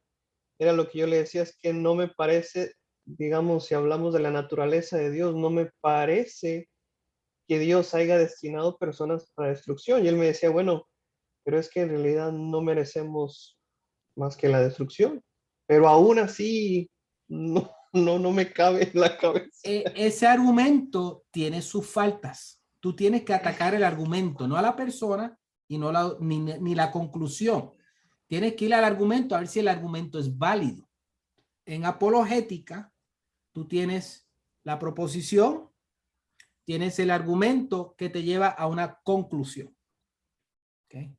era lo que yo le decía, es que no me parece, digamos, si hablamos de la naturaleza de Dios, no me parece que Dios haya destinado personas para destrucción. Y él me decía, bueno, pero es que en realidad no merecemos más que la destrucción. Pero aún así, no me cabe en la cabeza. ese argumento tiene sus faltas. Tú tienes que atacar el argumento, no a la persona y no ni la conclusión. Tienes que ir al argumento a ver si el argumento es válido. En apologética, tú tienes la proposición, tienes el argumento que te lleva a una conclusión. ¿Okay?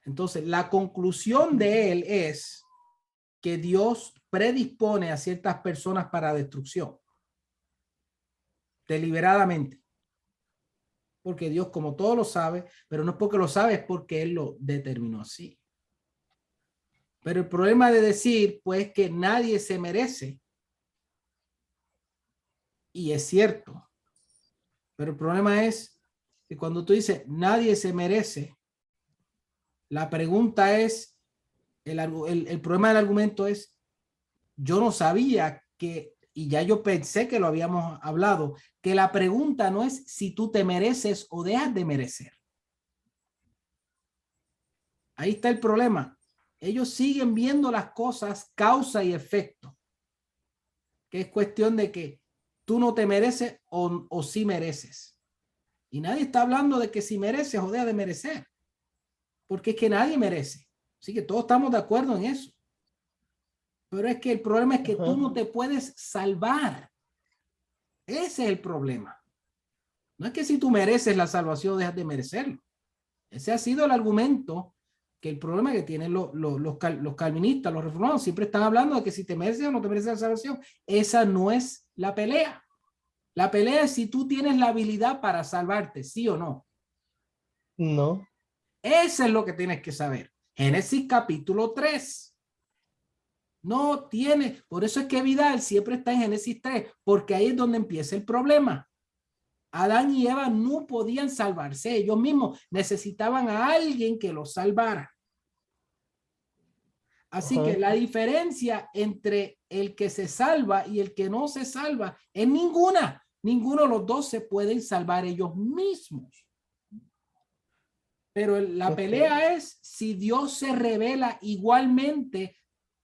Entonces, la conclusión de él es que Dios predispone a ciertas personas para destrucción. Deliberadamente. Porque Dios, como todo lo sabe, pero no es porque lo sabe, es porque Él lo determinó así. Pero el problema de decir, pues, que nadie se merece, y es cierto, pero el problema es que cuando tú dices nadie se merece, la pregunta es, el problema del argumento es, yo no sabía que, y ya yo pensé que lo habíamos hablado, que la pregunta no es si tú te mereces o dejas de merecer. Ahí está el problema. Ellos siguen viendo las cosas causa y efecto, que es cuestión de que tú no te mereces o sí mereces. Y nadie está hablando de que si mereces o dejas de merecer, porque es que nadie merece. Así que todos estamos de acuerdo en eso. Pero es que el problema es que tú no te puedes salvar. Ese es el problema. No es que si tú mereces la salvación dejas de merecerlo. Ese ha sido el argumento, que el problema que tienen los calvinistas, los reformados, siempre están hablando de que si te mereces o no te mereces la salvación. Esa no es la pelea. La pelea es si tú tienes la habilidad para salvarte, sí o no. No. Eso es lo que tienes que saber. Génesis capítulo 3. No tiene, por eso es que Vidal siempre está en Génesis 3, porque ahí es donde empieza el problema. Adán y Eva no podían salvarse ellos mismos, necesitaban a alguien que los salvara. Así que la diferencia entre el que se salva y el que no se salva es ninguna. Ninguno de los dos se pueden salvar ellos mismos. Pero la pelea es si Dios se revela igualmente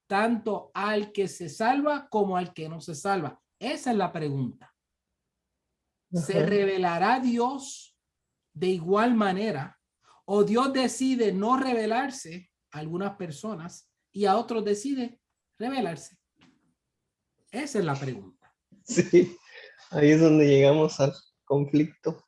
tanto al que se salva como al que no se salva. Esa es la pregunta. ¿Se revelará Dios de igual manera? ¿O Dios decide no revelarse a algunas personas y a otros decide revelarse? Esa es la pregunta. Sí, ahí es donde llegamos al conflicto.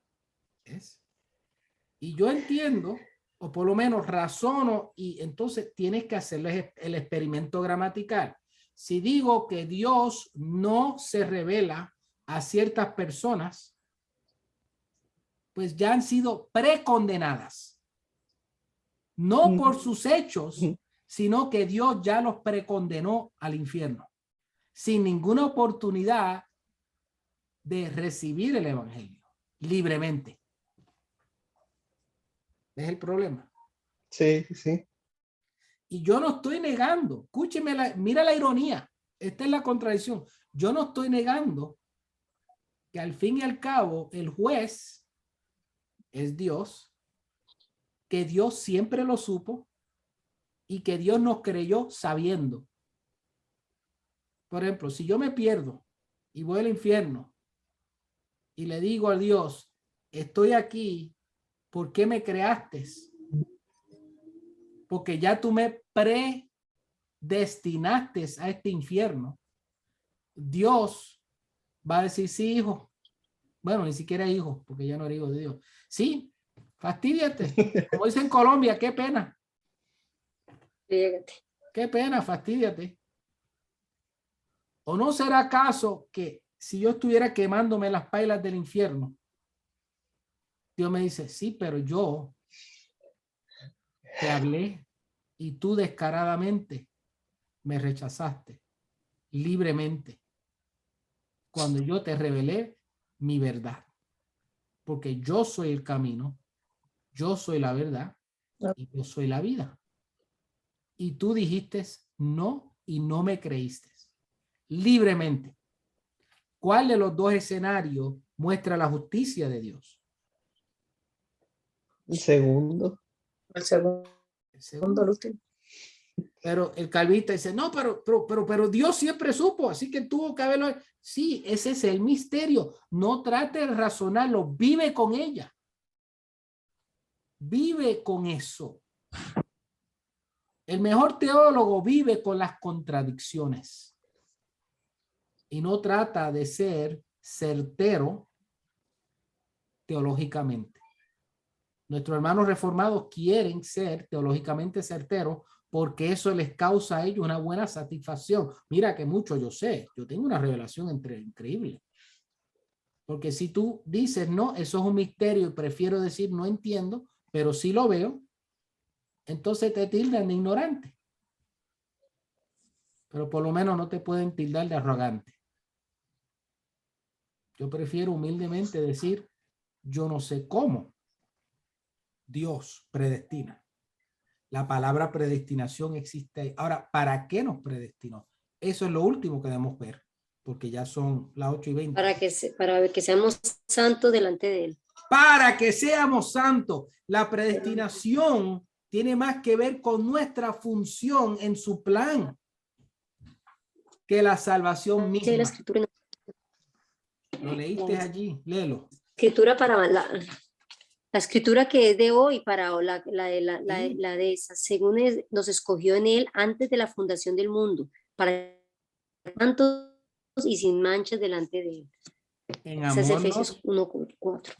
Y yo entiendo, o por lo menos razono, y entonces tienes que hacerles el experimento gramatical. Si digo que Dios no se revela a ciertas personas, pues ya han sido precondenadas. No por sus hechos, sino que Dios ya los precondenó al infierno, sin ninguna oportunidad de recibir el evangelio libremente. Es el problema. Sí, sí. Y yo no estoy negando, escúcheme, mira la ironía, esta es la contradicción. Yo no estoy negando que al fin y al cabo el juez es Dios, que Dios siempre lo supo y que Dios nos creyó sabiendo. Por ejemplo, si yo me pierdo y voy al infierno y le digo a Dios, estoy aquí, ¿por qué me creaste? Porque ya tú me predestinaste a este infierno. Dios va a decir, sí, hijo. Bueno, ni siquiera hijo, porque ya no era hijo de Dios. Sí, fastidiate. Como dicen en Colombia, qué pena. Qué pena, fastidiate. ¿O no será acaso que si yo estuviera quemándome las pailas del infierno, Dios me dice, sí, pero yo te hablé y tú descaradamente me rechazaste libremente cuando yo te revelé mi verdad. Porque yo soy el camino, yo soy la verdad y yo soy la vida. Y tú dijiste no y no me creíste. Libremente. ¿Cuál de los dos escenarios muestra la justicia de Dios? El segundo. El segundo, El segundo. el último. Pero el calvinista dice, no, pero Dios siempre supo, así que tuvo que haberlo. Sí, ese es el misterio. No trate de razonarlo, vive con ella. Vive con eso. El mejor teólogo vive con las contradicciones y no trata de ser certero teológicamente. Nuestros hermanos reformados quieren ser teológicamente certeros porque eso les causa a ellos una buena satisfacción. Mira que mucho yo sé, yo tengo una revelación increíble. Porque si tú dices, no, eso es un misterio y prefiero decir, no entiendo, pero sí lo veo, entonces te tildan de ignorante. Pero por lo menos no te pueden tildar de arrogante. Yo prefiero humildemente decir, yo no sé cómo Dios predestina. La palabra predestinación existe. Ahora, ¿para qué nos predestinó? Eso es lo último que debemos ver, porque ya son las 8:20. Para que seamos santos delante de Él. Para que seamos santos. La predestinación tiene más que ver con nuestra función en su plan que la salvación misma. Sí, la escritura. ¿Lo leíste allí? Léelo. Escritura para la escritura que es de hoy para la de esa, según nos escogió en Él antes de la fundación del mundo, para santos y sin manchas delante de Él. En Ese es amor Efesios 1:4.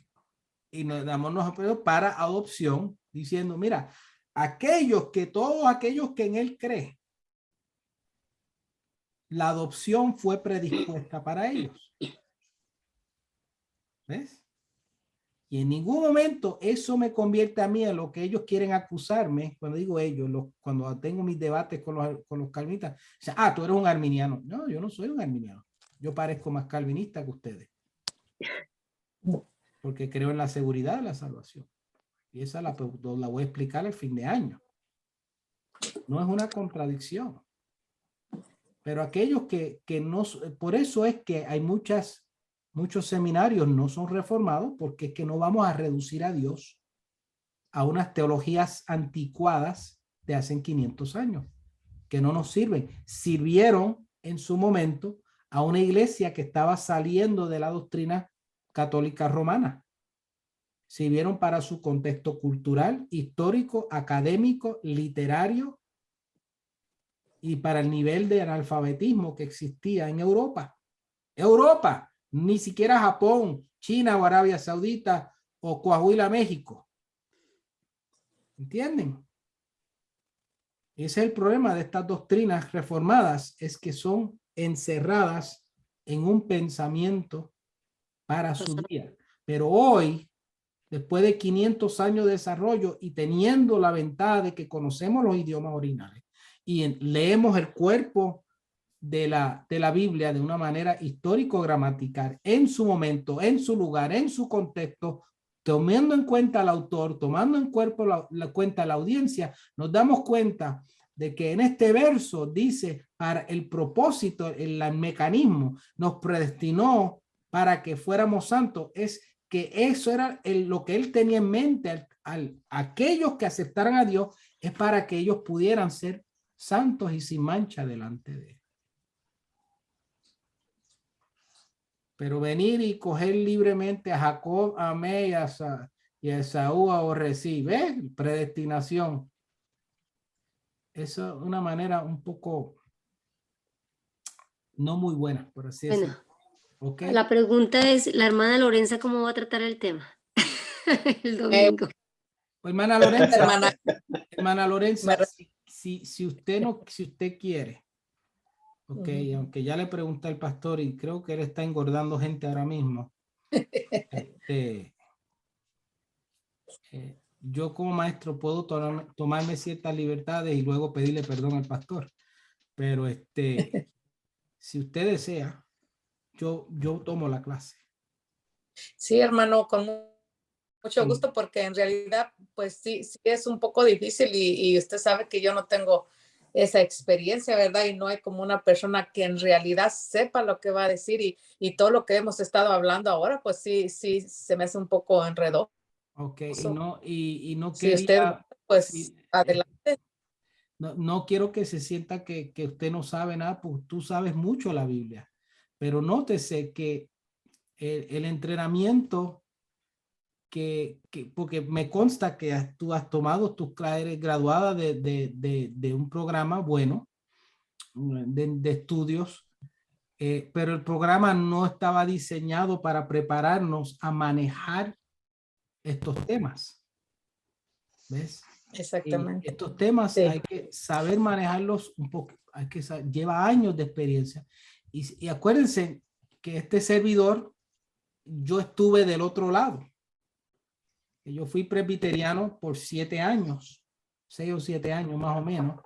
y nos damos para adopción, diciendo, mira, todos aquellos que en él creen, la adopción fue predispuesta para ellos. ¿Ves? Y en ningún momento eso me convierte a mí en lo que ellos quieren acusarme. Cuando digo ellos, cuando tengo mis debates con los calvinistas, dicen, tú eres un arminiano. No, yo no soy un arminiano. Yo parezco más calvinista que ustedes. Porque creo en la seguridad de la salvación. Y esa la voy a explicar al fin de año. No es una contradicción. Pero aquellos que no, por eso es que hay muchos seminarios no son reformados, porque es que no vamos a reducir a Dios a unas teologías anticuadas de hace 500 años, que no nos sirven. Sirvieron en su momento a una iglesia que estaba saliendo de la doctrina católica romana. Sirvieron para su contexto cultural, histórico, académico, literario y para el nivel de analfabetismo que existía en Europa. Europa, ni siquiera Japón, China o Arabia Saudita o Coahuila, México. ¿Entienden? Ese es el problema de estas doctrinas reformadas, es que son encerradas en un pensamiento para su día. Pero hoy, después de 500 años de desarrollo y teniendo la ventaja de que conocemos los idiomas originales y leemos el cuerpo de la Biblia de una manera histórico-gramatical, en su momento, en su lugar, en su contexto, tomando en cuenta al autor, tomando en cuenta la audiencia, nos damos cuenta de que en este verso dice, para el propósito, el mecanismo, nos predestinó para que fuéramos santos, es que eso era lo que él tenía en mente aquellos que aceptaran a Dios, es para que ellos pudieran ser santos y sin mancha delante de él. Pero venir y coger libremente a Jacob, a Amé y a Esaú aborrecí, ¿ves? Predestinación. Eso es una manera un poco no muy buena, por así decirlo. ¿Okay? La pregunta es, ¿la hermana Lorenza cómo va a tratar el tema? El domingo. Hermana Lorenza, hermana Lorenza, si usted quiere, aunque ya le pregunté al pastor y creo que él está engordando gente ahora mismo, yo como maestro puedo tomarme ciertas libertades y luego pedirle perdón al pastor. Pero si usted desea, yo tomo la clase. Sí, hermano, con mucho Sí. gusto, porque en realidad, pues sí, sí es un poco difícil y usted sabe que yo no tengo esa experiencia, ¿verdad? Y no hay como una persona que en realidad sepa lo que va a decir y todo lo que hemos estado hablando ahora, pues sí, sí, se me hace un poco enredoso. Ok, y no Si usted, quería, pues, sí, adelante. no quiero que se sienta que usted no sabe nada, pues tú sabes mucho la Biblia, pero nótese que el entrenamiento porque me consta que tú has tomado tus clases graduada de un programa bueno, de estudios, pero el programa no estaba diseñado para prepararnos a manejar estos temas. ¿Ves? Y Exactamente. estos temas Sí. hay que saber manejarlos un poco, lleva años de experiencia. Y acuérdense que este servidor, yo estuve del otro lado. Yo fui presbiteriano por 7 años, 6 o 7 años más o menos,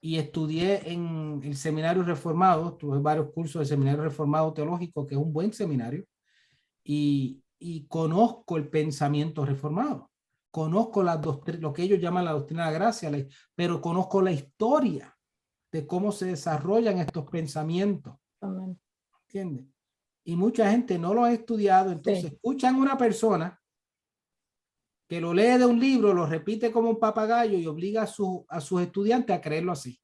y estudié en el Seminario Reformado, tuve varios cursos de Seminario Reformado Teológico, que es un buen seminario, y conozco el pensamiento reformado, conozco lo que ellos llaman la doctrina de la gracia, pero conozco la historia de cómo se desarrollan estos pensamientos, Amén. ¿entiendes? Y mucha gente no lo ha estudiado, entonces Sí. escuchan una persona que lo lee de un libro, lo repite como un papagayo y obliga a sus estudiantes a creerlo así.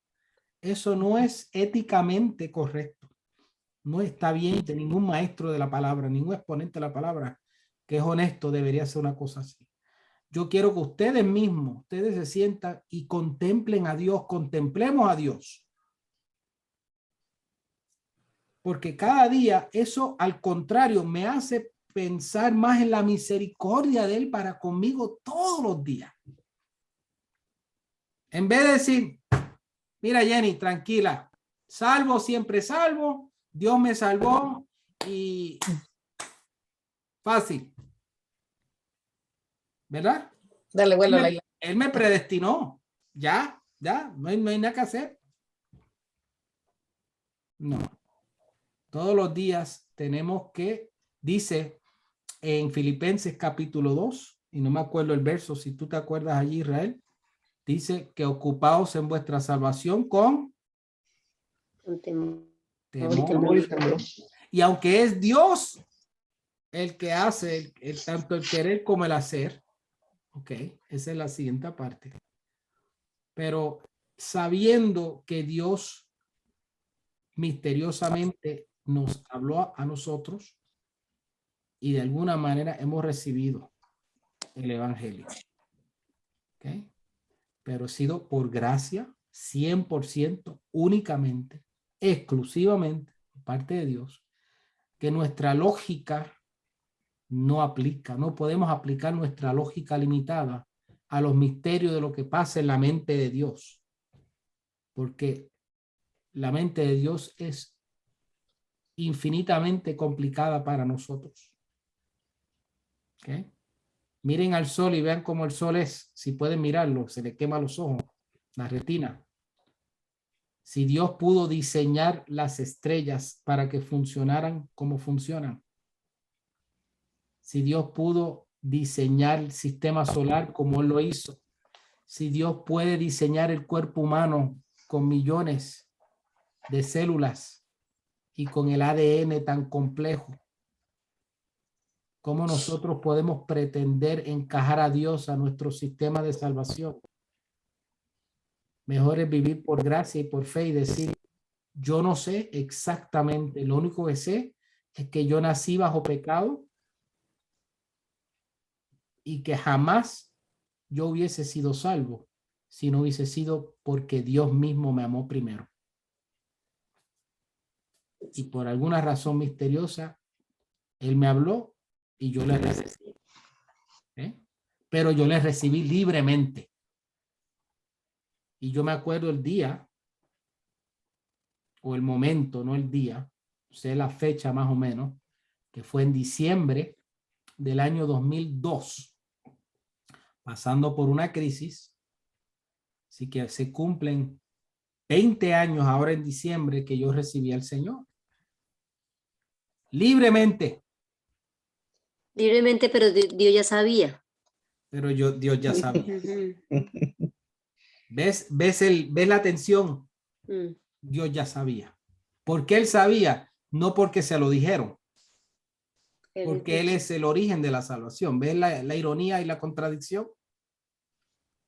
Eso no es éticamente correcto. No está bien que ningún maestro de la palabra, ningún exponente de la palabra que es honesto debería hacer una cosa así. Yo quiero que ustedes mismos, ustedes se sientan y contemplen a Dios, contemplemos a Dios. Porque cada día eso al contrario me hace pensar más en la misericordia de Él para conmigo todos los días. En vez de decir, mira Jenny, tranquila, salvo, siempre salvo, Dios me salvó y fácil, ¿verdad? Dale vuelo a la Él me predestinó, ya, no hay nada que hacer. No, todos los días tenemos que, dice en Filipenses capítulo 2, y no me acuerdo el verso, si tú te acuerdas allí, Israel, dice que ocupaos en vuestra salvación con temor. Temor y temblor. Y aunque es Dios el que hace tanto el querer como el hacer, ok, esa es la siguiente parte, pero sabiendo que Dios misteriosamente nos habló a nosotros y de alguna manera hemos recibido el evangelio, ok, pero ha sido por gracia 100%, únicamente, exclusivamente por parte de Dios, que nuestra lógica no aplica, no podemos aplicar nuestra lógica limitada a los misterios de lo que pasa en la mente de Dios, porque la mente de Dios es infinitamente complicada para nosotros. ¿Okay? Miren al sol y vean cómo el sol es, si pueden mirarlo, se le quema los ojos, la retina. Si Dios pudo diseñar las estrellas para que funcionaran como funcionan, si Dios pudo diseñar el sistema solar como Él lo hizo, si Dios puede diseñar el cuerpo humano con millones de células y con el ADN tan complejo, ¿cómo nosotros podemos pretender encajar a Dios a nuestro sistema de salvación? Mejor es vivir por gracia y por fe y decir, yo no sé exactamente, lo único que sé es que yo nací bajo pecado y que jamás yo hubiese sido salvo si no hubiese sido porque Dios mismo me amó primero. Y por alguna razón misteriosa, Él me habló y yo le recibí. Pero yo le recibí libremente. Y yo me acuerdo el día, o el momento, no el día, sé la fecha más o menos, que fue en diciembre del año 2002. pasando por una crisis. Así que se cumplen 20 años ahora en diciembre que yo recibí al Señor. Libremente. Libremente, pero Dios ya sabía. Pero Dios ya sabía. Ujú. ¿Ves la tensión? Mm. Dios ya sabía. ¿Por qué él sabía? No porque se lo dijeron. Porque él es el origen de la salvación. ¿Ves la ironía y la contradicción?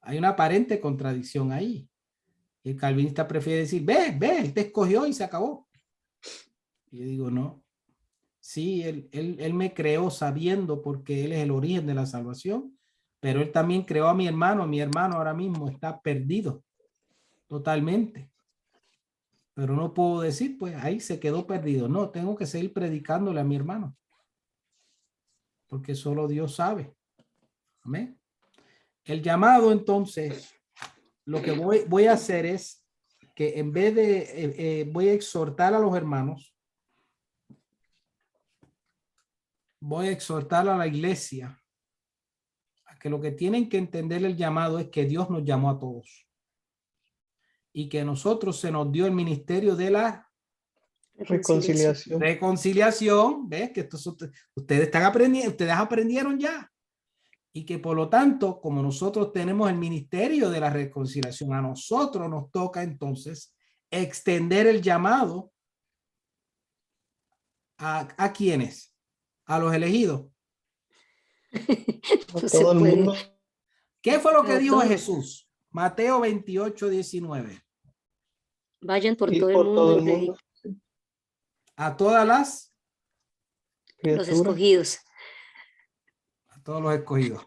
Hay una aparente contradicción ahí. El calvinista prefiere decir, ve, él te escogió y se acabó. Y yo digo, no. Sí, él me creó sabiendo porque él es el origen de la salvación, pero él también creó a mi hermano. Mi hermano ahora mismo está perdido totalmente. Pero no puedo decir, pues ahí se quedó perdido. No, tengo que seguir predicándole a mi hermano. Porque solo Dios sabe. Amén. El llamado, entonces, lo que voy a hacer es que en vez de, voy a exhortar a los hermanos, voy a exhortar a la iglesia a que lo que tienen que entender el llamado es que Dios nos llamó a todos y que a nosotros se nos dio el ministerio de la Reconciliación. reconciliación. ¿Ves? Que ustedes están aprendiendo, ustedes aprendieron ya. Y que por lo tanto, como nosotros tenemos el ministerio de la reconciliación, a nosotros nos toca entonces extender el llamado a quienes, a los elegidos. No A se todo el puede. mundo. ¿Qué fue lo que A dijo todos. Jesús? Mateo 28:19. Vayan por Y todo el por todo mundo el y prediquen. mundo. A todas las, Los Criaturas. escogidos. a todos los escogidos.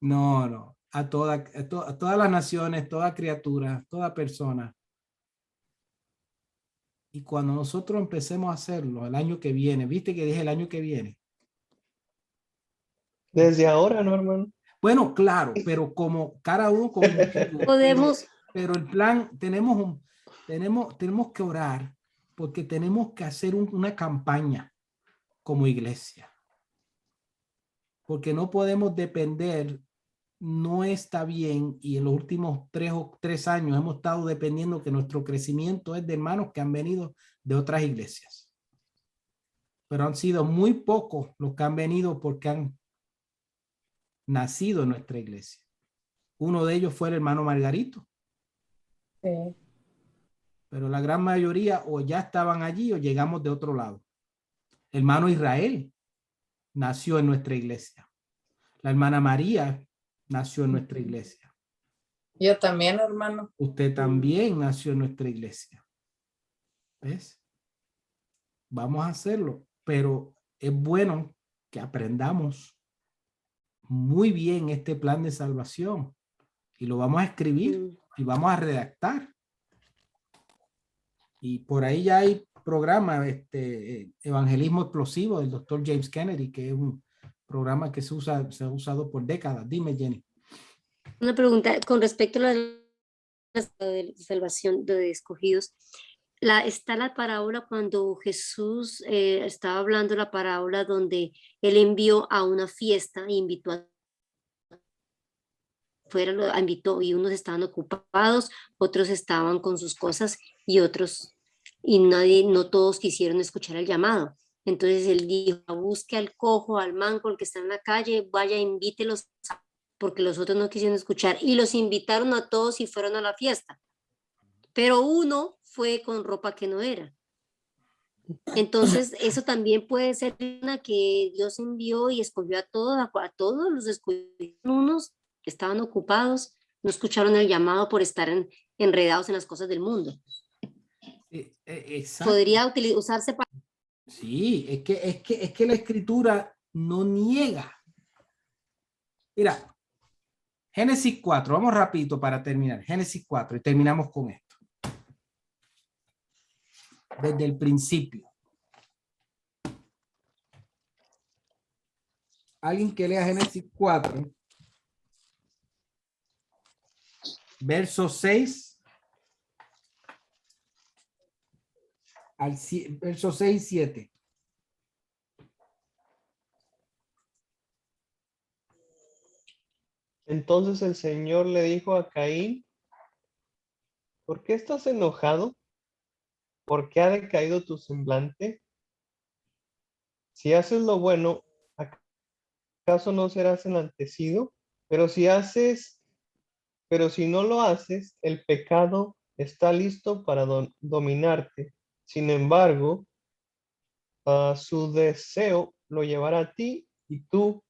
No, a todas las naciones, toda criatura, toda persona. Y cuando nosotros empecemos a hacerlo el año que viene, viste que dije el año que viene. Desde ahora, ¿no, hermano? Bueno, claro, pero como cada uno con motivo, Podemos, pero el plan, tenemos que orar porque tenemos que hacer una campaña como iglesia. Porque no podemos depender, no está bien, y en los últimos 3 años hemos estado dependiendo que nuestro crecimiento es de hermanos que han venido de otras iglesias. Pero han sido muy pocos los que han venido porque han nacido en nuestra iglesia. Uno de ellos fue el hermano Margarito. Sí. Pero la gran mayoría o ya estaban allí o llegamos de otro lado. El hermano Israel nació en nuestra iglesia. La hermana María nació en nuestra iglesia. Yo también, hermano. Usted también nació en nuestra iglesia. ¿Ves? Vamos a hacerlo, pero es bueno que aprendamos muy bien este plan de salvación y lo vamos a escribir y vamos a redactar. Y por ahí ya hay programa, Evangelismo Explosivo del Dr. James Kennedy, que es un programa que se ha usado por décadas. Dime, Jenny. una pregunta con respecto a la de salvación de escogidos. Está la parábola cuando Jesús estaba hablando la parábola donde él envió a una fiesta e invitó a invitó y unos estaban ocupados, otros estaban con sus cosas y otros, y no todos quisieron escuchar el llamado. Entonces él dijo, busque al cojo, al manco, el que está en la calle, vaya, invítelos, porque los otros no quisieron escuchar. Y los invitaron a todos y fueron a la fiesta. Pero uno fue con ropa que no era. Entonces, eso también puede ser una que Dios envió y escogió a todos los escogió. Unos que estaban ocupados, no escucharon el llamado por estar enredados en las cosas del mundo. Exacto. Podría usarse para... Sí, es que la escritura no niega. Mira, Génesis 4, vamos rapidito para terminar. Génesis 4 y terminamos con esto. Desde el principio. Alguien que lea Génesis 4, verso 6 al verso 6 y 7. Entonces el Señor le dijo a Caín, ¿por qué estás enojado? ¿Por qué ha decaído tu semblante? Si haces lo bueno, ¿acaso no serás enaltecido? Pero si no lo haces, el pecado está listo para dominarte. Sin embargo, su deseo lo llevará a ti y tú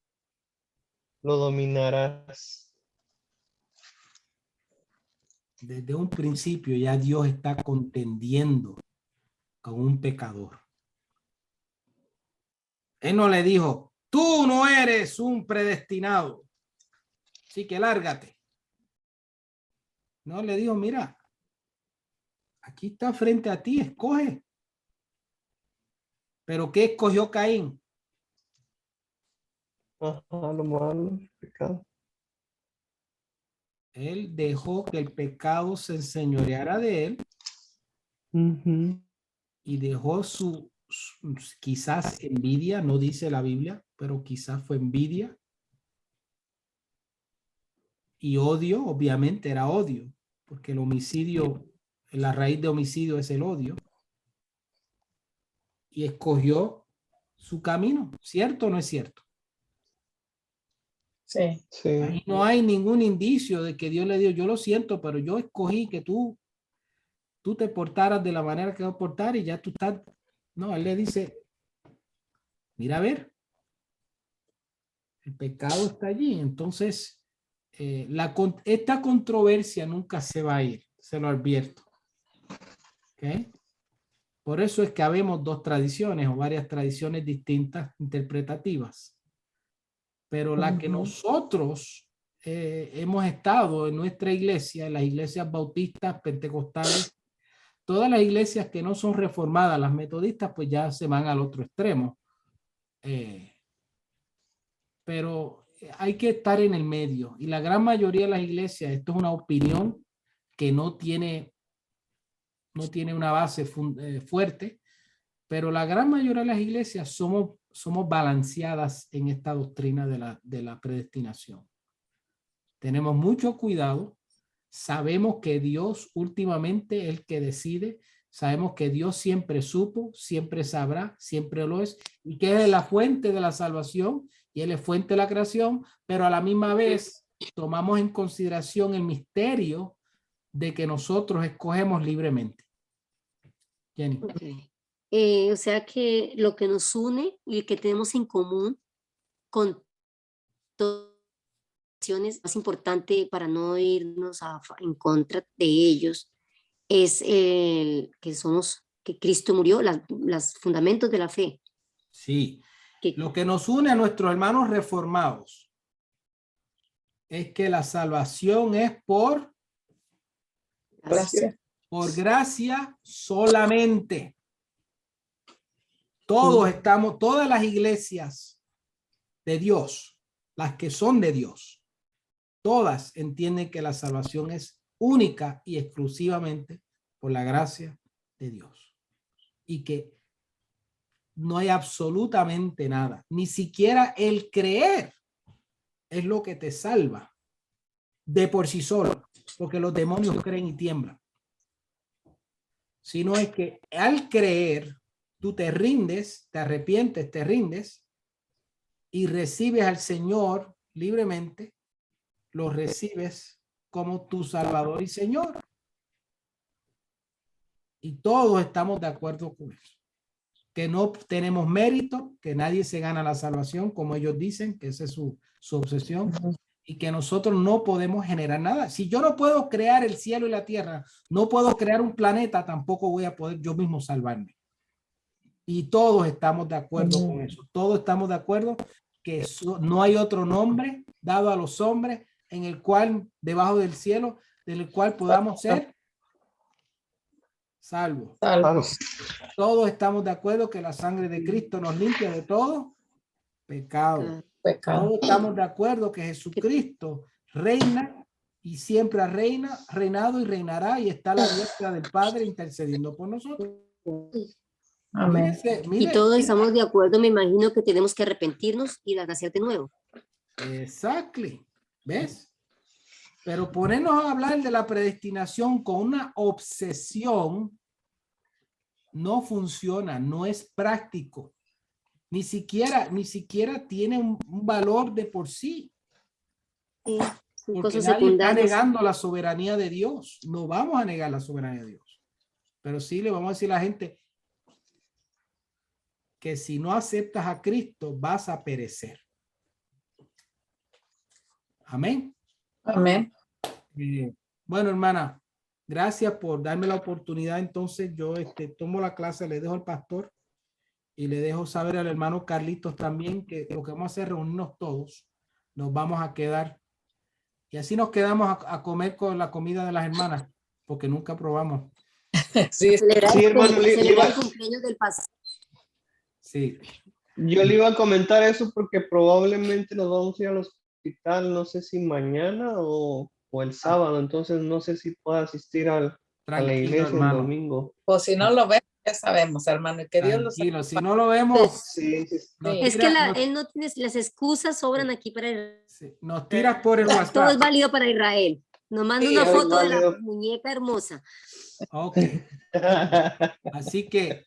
lo dominarás. Desde un principio ya Dios está contendiendo con un pecador. Él no le dijo, tú no eres un predestinado, así que lárgate. No, le dijo, mira, aquí está frente a ti, escoge. ¿Pero qué escogió Caín? Ajá, lo malo, el pecado. Él dejó que el pecado se enseñoreara de él y dejó su quizás envidia, no dice la Biblia, pero quizás fue envidia y odio, obviamente era odio, porque el homicidio, la raíz de homicidio es el odio, y escogió su camino, ¿cierto o no es cierto? Sí. Sí. Ahí no hay ningún indicio de que Dios le dio, yo lo siento, pero yo escogí que tú te portaras de la manera que vas a portar y ya tú estás, no, él le dice, mira a ver, el pecado está allí, entonces esta controversia nunca se va a ir, se lo advierto. ¿Okay? Por eso es que habemos dos tradiciones o varias tradiciones distintas interpretativas. Pero la que nosotros hemos estado en nuestra iglesia, en las iglesias bautistas, pentecostales, todas las iglesias que no son reformadas, las metodistas, pues ya se van al otro extremo. Pero hay que estar en el medio. Y la gran mayoría de las iglesias, esto es una opinión que no tiene una base fuerte, pero la gran mayoría de las iglesias somos balanceadas en esta doctrina de la predestinación. Tenemos mucho cuidado. Sabemos que Dios últimamente es el que decide. Sabemos que Dios siempre supo, siempre sabrá, siempre lo es, y que es la fuente de la salvación y Él es fuente de la creación, pero a la misma vez tomamos en consideración el misterio de que nosotros escogemos libremente. Jenny. Okay. O sea que lo que nos une y que tenemos en común con todas las naciones, más importante para no irnos en contra de ellos, es que Cristo murió, los fundamentos de la fe. Sí, Que, lo que nos une a nuestros hermanos reformados es que la salvación es por Gracias. gracia solamente. Todas las iglesias de Dios, las que son de Dios, todas entienden que la salvación es única y exclusivamente por la gracia de Dios. Y que no hay absolutamente nada, ni siquiera el creer es lo que te salva de por sí solo, porque los demonios creen y tiemblan. Sino es que al creer, tú te rindes, te arrepientes, te rindes y recibes al Señor libremente, lo recibes como tu Salvador y Señor. Y todos estamos de acuerdo con eso. Que no tenemos mérito, que nadie se gana la salvación, como ellos dicen, que esa es su obsesión, y que nosotros no podemos generar nada. Si yo no puedo crear el cielo y la tierra, no puedo crear un planeta, tampoco voy a poder yo mismo salvarme. Y todos estamos de acuerdo con eso. Todos estamos de acuerdo que no hay otro nombre dado a los hombres en el cual, debajo del cielo, del cual podamos ser salvos. Todos estamos de acuerdo que la sangre de Cristo nos limpia de todo pecado. Todos estamos de acuerdo que Jesucristo reina y siempre ha reinado y reinará y está a la diestra del Padre intercediendo por nosotros. Amén. Y todos estamos de acuerdo, me imagino que tenemos que arrepentirnos y nacer de nuevo. Exactly. ¿Ves? Pero ponernos a hablar de la predestinación con una obsesión no funciona, no es práctico. Ni siquiera tiene un valor de por sí. Sí, son Porque cosas nadie está secundarias. negando la soberanía de Dios. No vamos a negar la soberanía de Dios. Pero sí le vamos a decir a la gente que si no aceptas a Cristo vas a perecer. Amén. Amén. Bueno, hermana, gracias por darme la oportunidad. Entonces yo tomo la clase, le dejo al pastor y le dejo saber al hermano Carlitos también que lo que vamos a hacer es reunirnos todos. Nos vamos a quedar y así nos quedamos a comer con la comida de las hermanas porque nunca probamos. Sí, Celebrar, Sí, hermano, celebrar el cumpleaños del pastor. Sí. yo le iba a comentar eso porque probablemente nos vamos a ir al hospital, no sé si mañana o el sábado, entonces no sé si puedo asistir a la Tranquilo, iglesia el hermano. domingo. pues si no lo ven, ya sabemos, hermano, y que Dios los Tranquilo. Si no lo vemos, Pues, Sí, sí, nos Sí. es que tira- nos- él no tiene, las excusas sobran aquí para Israel. sí, nos tiras por el Todo WhatsApp. es válido para Israel. Nos manda Sí, una es foto de la válido. muñeca hermosa. Ok. Así que